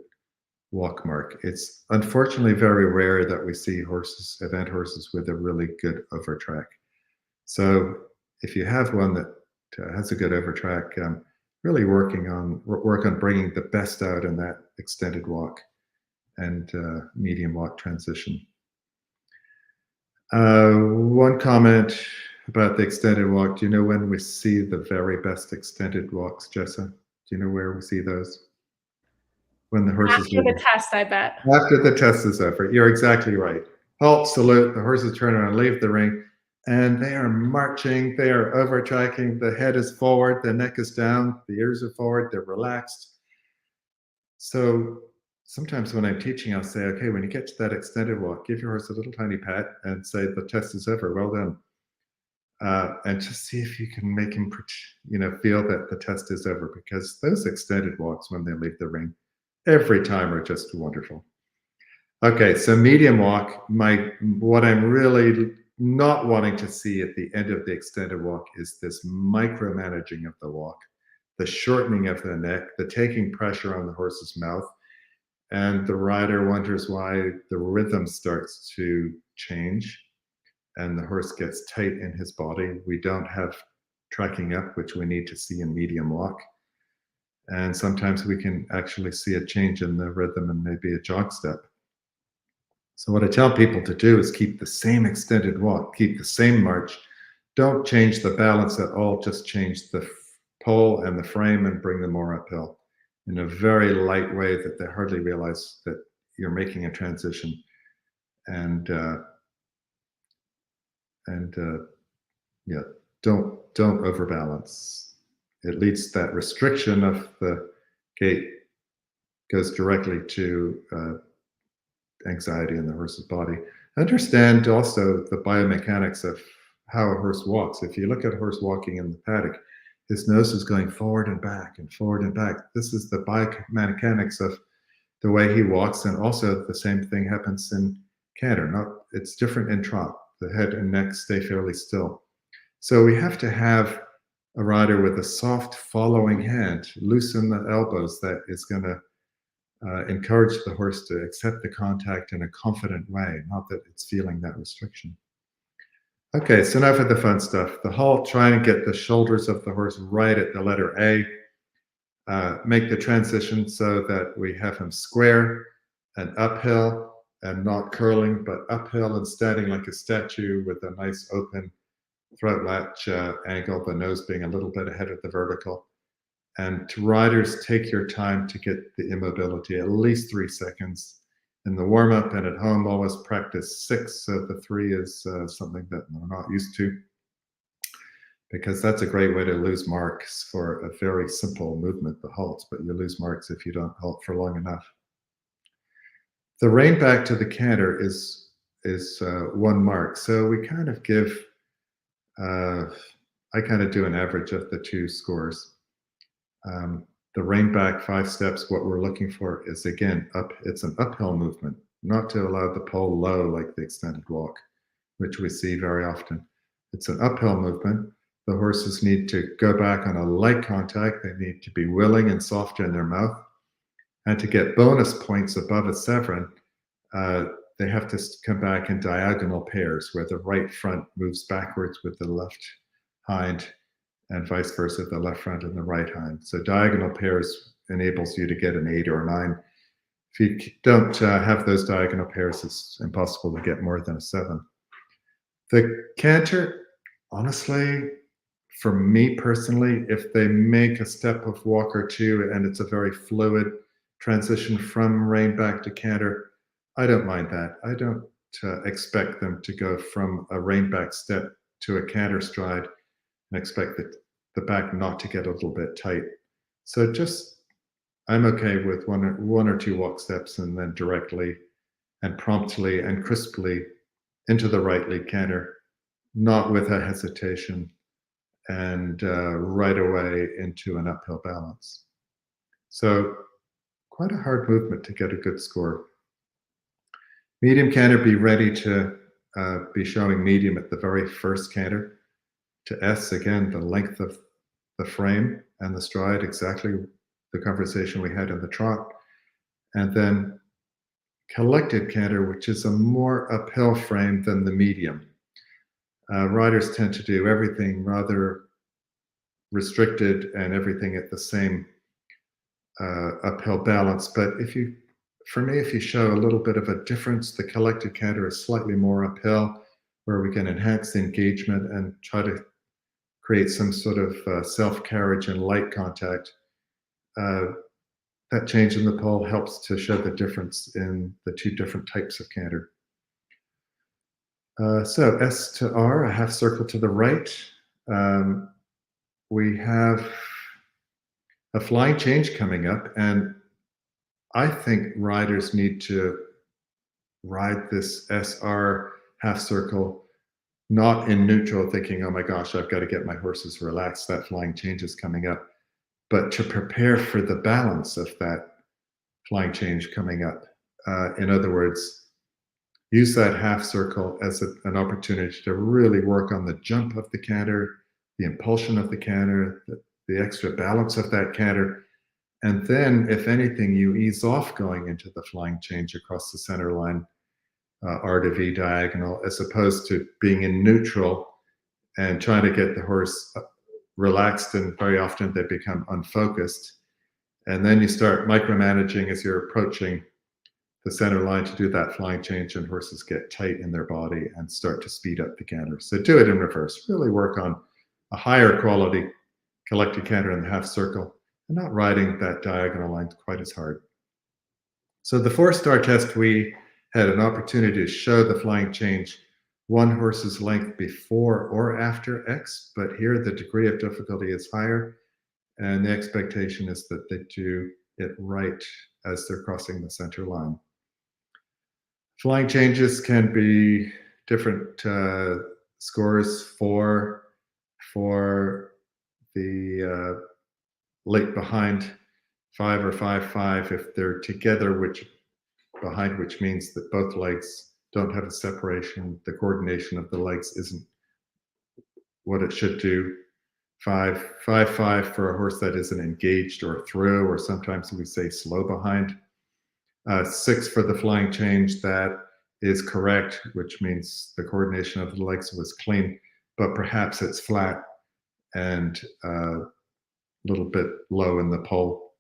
Speaker 2: walk mark. It's unfortunately very rare that we see event horses with a really good overtrack. So if you have one that has a good overtrack, really work on bringing the best out in that extended walk and medium walk transition. One comment about the extended walk. Do you know when we see the very best extended walks, Jessa? Do you know where we see those? When the horse
Speaker 1: after the test, I bet.
Speaker 2: After the test is over. You're exactly right. Halt, salute, the horses turn around, leave the ring, and they are marching, they are overtracking, the head is forward, the neck is down, the ears are forward, they're relaxed. So sometimes when I'm teaching, I'll say, okay, when you get to that extended walk, give your horse a little tiny pat and say, the test is over, well done. And just see if you can make him, feel that the test is over, because those extended walks when they leave the ring every time are just wonderful. Okay, so medium walk, what I'm really not wanting to see at the end of the extended walk is this micromanaging of the walk, the shortening of the neck, the taking pressure on the horse's mouth, and the rider wonders why the rhythm starts to change. and the horse gets tight in his body. We don't have tracking up, which we need to see in medium walk. And sometimes we can actually see a change in the rhythm and maybe a jog step. So what I tell people to do is keep the same extended walk, keep the same march. Don't change the balance at all, just change the pole and the frame and bring them more uphill in a very light way that they hardly realize that you're making a transition. And yeah, don't overbalance. It leads, that restriction of the gait goes directly to anxiety in the horse's body. Understand also the biomechanics of how a horse walks. If you look at a horse walking in the paddock, his nose is going forward and back and forward and back. This is the biomechanics of the way he walks, and also the same thing happens in canter. It's different in trot. The head and neck stay fairly still. So we have to have a rider with a soft following hand, loosen the elbows, that is going to encourage the horse to accept the contact in a confident way, not that it's feeling that restriction. Okay, so now for the fun stuff. The halt, try and get the shoulders of the horse right at the letter A. Make the transition so that we have him square and uphill and not curling, but uphill and standing like a statue with a nice open throat latch angle, the nose being a little bit ahead of the vertical. And to riders, take your time to get the immobility, at least 3 seconds. In the warm-up and at home, always practice 6. So the 3 is something that we're not used to, because that's a great way to lose marks for a very simple movement, the halt, but you lose marks if you don't halt for long enough. The rein back to the canter is 1 mark. So we kind of give, I kind of do an average of the 2 scores. The rein back 5 steps, what we're looking for is, again, it's an uphill movement, not to allow the pole low like the extended walk, which we see very often. It's an uphill movement. The horses need to go back on a light contact. They need to be willing and soft in their mouth. And to get bonus points above a 7, they have to come back in diagonal pairs, where the right front moves backwards with the left hind, and vice versa, the left front and the right hind. So diagonal pairs enables you to get an 8 or a 9. If you don't have those diagonal pairs, it's impossible to get more than a 7. The canter, honestly, for me personally, if they make a step of walk or 2 and it's a very fluid transition from rein back to canter, I don't mind that. I don't expect them to go from a rein back step to a canter stride and expect the back not to get a little bit tight. So I'm okay with one or 2 walk steps, and then directly and promptly and crisply into the right lead canter, not with a hesitation, and right away into an uphill balance. So quite a hard movement to get a good score. Medium canter, be ready to be showing medium at the very first canter. To S, again, the length of the frame and the stride, exactly the conversation we had in the trot. And then collected canter, which is a more uphill frame than the medium. Riders tend to do everything rather restricted and everything at the same uphill balance. But for me, if you show a little bit of a difference, the collected canter is slightly more uphill, where we can enhance the engagement and try to create some sort of self-carriage and light contact. That change in the pole helps to show the difference in the 2 different types of canter. So S to R, a half circle to the right. We have a flying change coming up, and I think riders need to ride this SR half circle not in neutral, thinking, oh my gosh, I've got to get my horses relaxed, that flying change is coming up, but to prepare for the balance of that flying change coming up. In other words, use that half circle as an opportunity to really work on the jump of the canter, the impulsion of the canter, the extra balance of that canter. And then, if anything, you ease off going into the flying change across the center line R to V diagonal, as opposed to being in neutral and trying to get the horse relaxed, and very often they become unfocused. And then you start micromanaging as you're approaching the center line to do that flying change, and horses get tight in their body and start to speed up the canter. So do it in reverse. Really work on a higher quality collected canter in the half circle and not riding that diagonal line quite as hard. So the 4-star test, we had an opportunity to show the flying change one horse's length before or after X, but here the degree of difficulty is higher, and the expectation is that they do it right as they're crossing the center line. Flying changes can be different scores for the late behind 5 or 5-5 if they're together, which means that both legs don't have a separation. The coordination of the legs isn't what it should do. 5-5 for a horse that isn't engaged or through, or sometimes we say slow behind. 6 for the flying change, that is correct, which means the coordination of the legs was clean, but perhaps it's flat and a little bit low in the pole.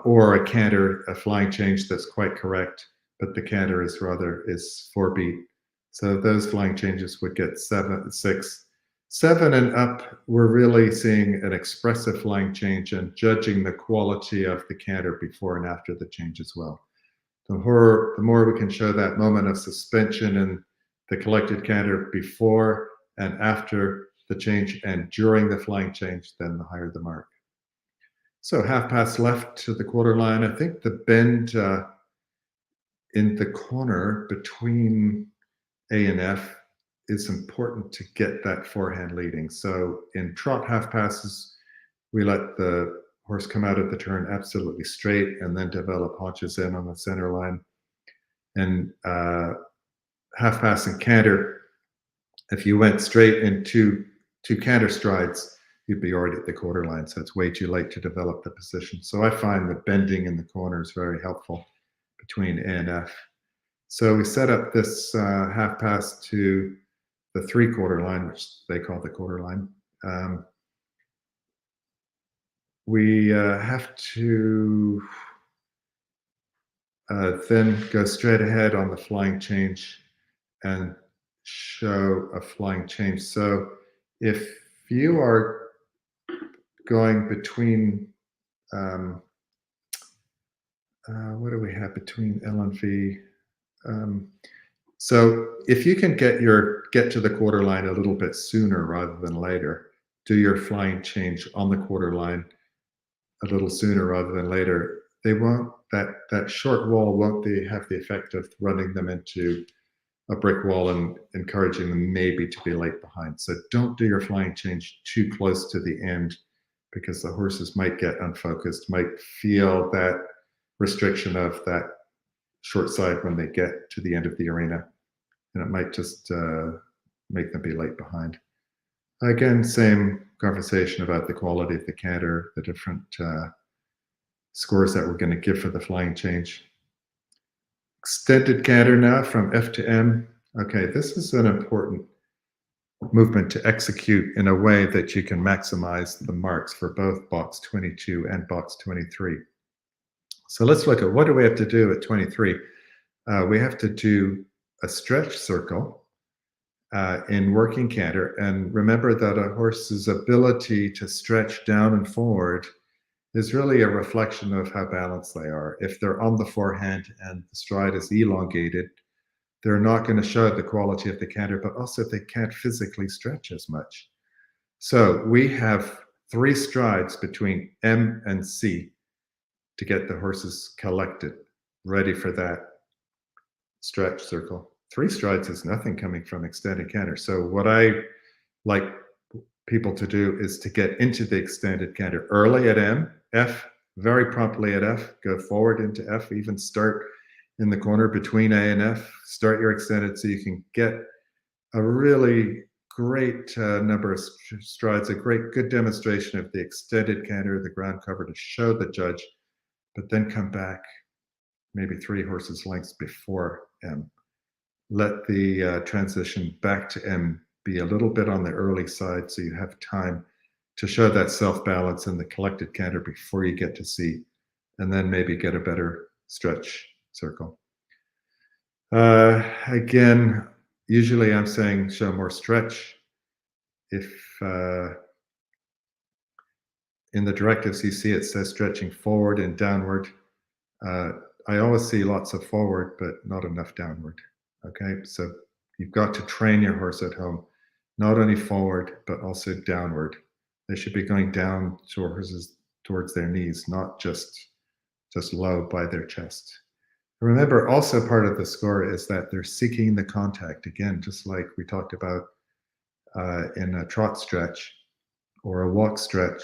Speaker 2: Or a canter, a flying change that's quite correct, but the canter is 4 beat. So those flying changes would get 7, 6. 7 and up, we're really seeing an expressive flying change and judging the quality of the canter before and after the change as well. The more we can show that moment of suspension in the collected canter before and after the change and during the flying change, then the higher the mark. So half pass left to the quarter line. I think the bend in the corner between A and F is important to get that forehand leading. So in trot half passes, we let the horse come out of the turn absolutely straight and then develop haunches in on the center line. And half pass and canter, if you went straight into 2 canter strides, you'd be already at the quarter line. So it's way too late to develop the position. So I find the bending in the corner is very helpful between A and F. So we set up this half pass to the 3/4 line, which they call the quarter line. We have to then go straight ahead on the flying change and show a flying change. So if you are going between, what do we have between L and V? So if you can get to the quarter line a little bit sooner rather than later, do your flying change on the quarter line a little sooner rather than later, they won't, that short wall won't have the effect of running them into a brick wall and encouraging them maybe to be late behind. So don't do your flying change too close to the end, because the horses might get unfocused, might feel that restriction of that short side when they get to the end of the arena, and it might just make them be late behind. Again, same conversation about the quality of the canter, the different scores that we're going to give for the flying change. Extended canter now from F to M. Okay, this is an important movement to execute in a way that you can maximize the marks for both box 22 and box 23. So let's look at what do we have to do at 23. We have to do a stretch circle in working canter, and remember that a horse's ability to stretch down and forward is really a reflection of how balanced they are. If they're on the forehand and the stride is elongated, they're not going to show the quality of the canter, but also they can't physically stretch as much. So we have 3 strides between M and C to get the horses collected, ready for that stretch circle. 3 strides is nothing coming from extended canter. So what I like people to do is to get into the extended canter early at M, F, very promptly at F, go forward into F, even start in the corner between A and F, start your extended so you can get a really great number of strides, a good demonstration of the extended canter, the ground cover to show the judge, but then come back maybe 3 horses lengths before M. let the transition back to M be a little bit on the early side so you have time to show that self-balance in the collected canter before you get to C, and then maybe get a better stretch circle. Again, usually I'm saying show more stretch. If in the directives you see it says stretching forward and downward, I always see lots of forward, but not enough downward. Okay, so you've got to train your horse at home, not only forward, but also downward. They should be going down towards their knees, not just low by their chest. Remember, also part of the score is that they're seeking the contact. Again, just like we talked about in a trot stretch or a walk stretch,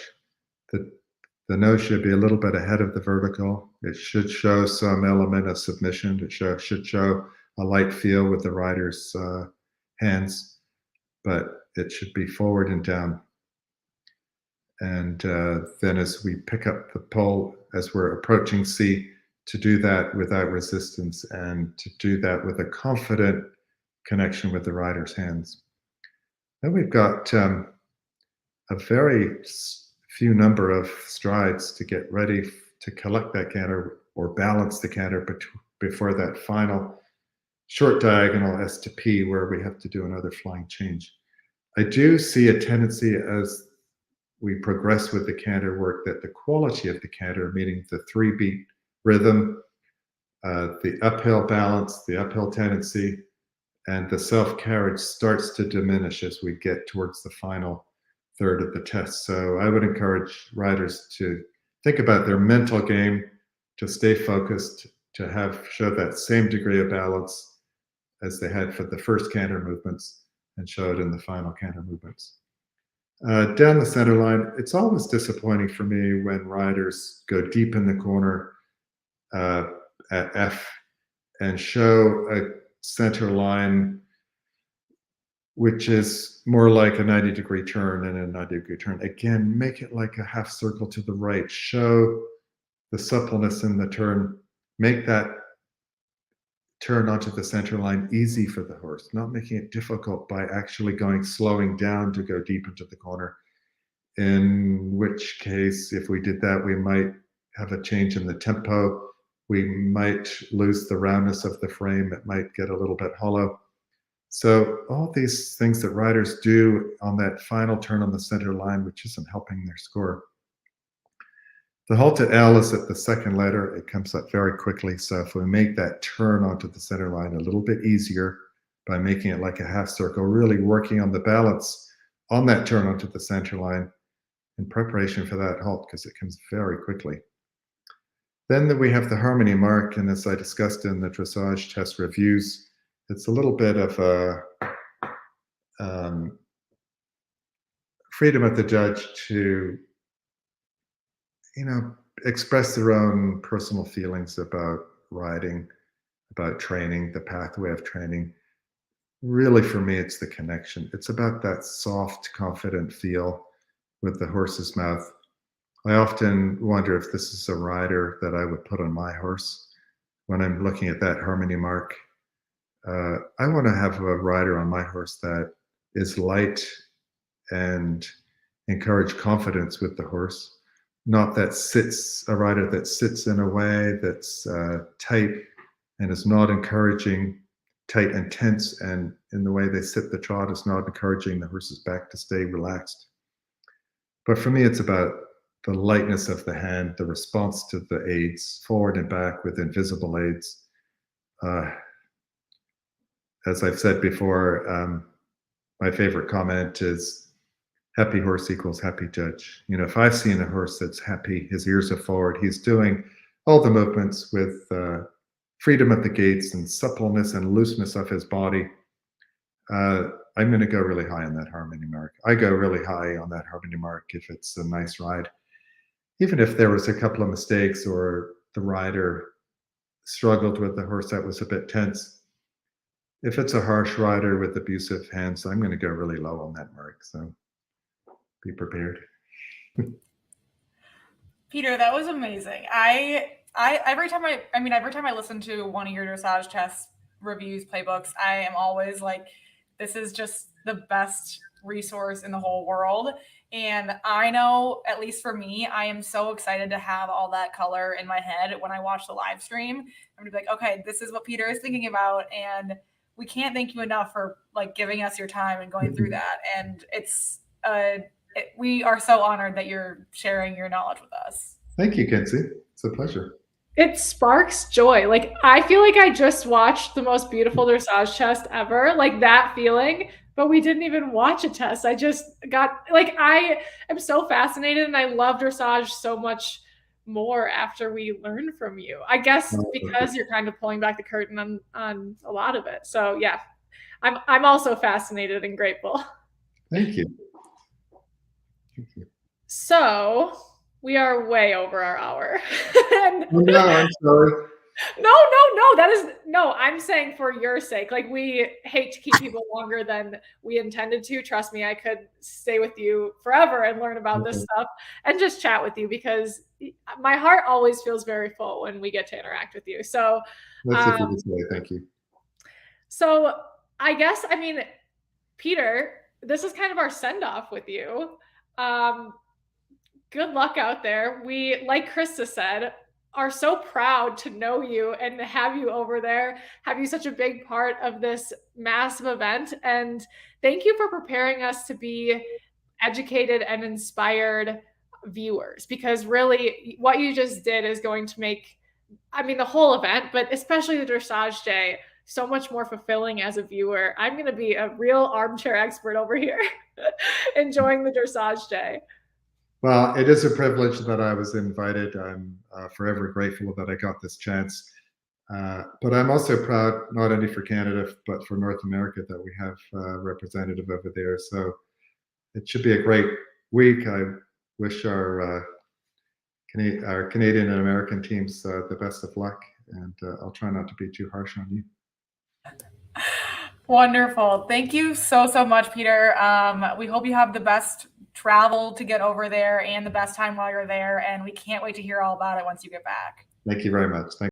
Speaker 2: the nose should be a little bit ahead of the vertical. It should show some element of submission. It should show a light feel with the rider's hands, but it should be forward and down. And then as we pick up the pole, as we're approaching C, to do that without resistance and to do that with a confident connection with the rider's hands. Then we've got a very few number of strides to get ready to collect that canter or balance the canter before that final short diagonal S to P, where we have to do another flying change. I do see a tendency as we progress with the canter work that the quality of the canter, meaning the 3-beat rhythm, the uphill balance, the uphill tendency, and the self-carriage starts to diminish as we get towards the final third of the test. So I would encourage riders to think about their mental game, to stay focused, to show that same degree of balance as they had for the first canter movements and show it in the final canter movements. Down the center line, it's always disappointing for me when riders go deep in the corner at F and show a center line which is more like a 90-degree turn and a 90-degree turn. Again, make it like a half circle to the right. Show the suppleness in the turn. Make that turn onto the center line easy for the horse, not making it difficult by actually slowing down to go deep into the corner. In which case, if we did that, we might have a change in the tempo. We might lose the roundness of the frame. It might get a little bit hollow. So all these things that riders do on that final turn on the center line, which isn't helping their score. The halted L is at the second letter. It comes up very quickly. So if we make that turn onto the center line a little bit easier by making it like a half circle, really working on the balance on that turn onto the center line in preparation for that halt, because it comes very quickly. Then we have the harmony mark, and as I discussed in the dressage test reviews, it's a little bit of a freedom of the judge to, express their own personal feelings about riding, about training, the pathway of training. Really, for me, it's the connection. It's about that soft, confident feel with the horse's mouth. I often wonder if this is a rider that I would put on my horse when I'm looking at that harmony mark. I want to have a rider on my horse that is light and encourage confidence with the horse, not a rider that sits in a way that's tight and is not encouraging tight and tense, and in the way they sit the trot is not encouraging the horse's back to stay relaxed. But for me, it's about the lightness of the hand, the response to the aids, forward and back with invisible aids. As I've said before, my favorite comment is happy horse equals happy judge. If I've seen a horse that's happy, his ears are forward, he's doing all the movements with freedom at the gaits and suppleness and looseness of his body, I'm going to go really high on that harmony mark. I go really high on that harmony mark if it's a nice ride. Even if there was a couple of mistakes or the rider struggled with the horse that was a bit tense, if it's a harsh rider with abusive hands, I'm going to go really low on that mark. So be prepared.
Speaker 3: Peter, that was amazing. Every time I listen to one of your dressage tests, reviews, playbooks, I am always like, this is just the best resource in the whole world. And I know, at least for me, I am so excited to have all that color in my head when I watch the live stream. I'm gonna be like, okay, this is what Peter is thinking about. And we can't thank you enough for like giving us your time and going through that. And we are so honored that you're sharing your knowledge with us.
Speaker 2: Thank you, Kenzie. It's a pleasure.
Speaker 1: It sparks joy. Like, I feel like I just watched the most beautiful dressage test ever, like that feeling, but we didn't even watch a test. I just got, like, I am so fascinated, and I love dressage so much more after we learn from you. I guess because you're kind of pulling back the curtain on a lot of it. So yeah, I'm also fascinated and grateful.
Speaker 2: Thank you. Thank you.
Speaker 1: So we are way over our hour.
Speaker 2: Oh, no, I'm sorry.
Speaker 1: No, I'm saying for your sake. Like, we hate to keep people longer than we intended to. Trust me, I could stay with you forever and learn about this stuff and just chat with you, because my heart always feels very full when we get to interact with you. So
Speaker 2: That's a good say. Thank you.
Speaker 1: So I guess, I mean, Peter, this is kind of our send-off with you. Good luck out there. We, like Krista said, are so proud to know you and to have you over there, have you such a big part of this massive event. And thank you for preparing us to be educated and inspired viewers, because really what you just did is going to make, I mean, the whole event, but especially the dressage day, so much more fulfilling as a viewer. I'm going to be a real armchair expert over here enjoying the dressage day.
Speaker 2: Well, it is a privilege that I was invited. I'm forever grateful that I got this chance. But I'm also proud, not only for Canada, but for North America, that we have a representative over there. So it should be a great week. I wish our Canadian and American teams the best of luck, and I'll try not to be too harsh on you.
Speaker 3: Wonderful. Thank you so much, Peter. We hope you have the best travel to get over there and the best time while you're there. And we can't wait to hear all about it once you get back.
Speaker 2: Thank you very much.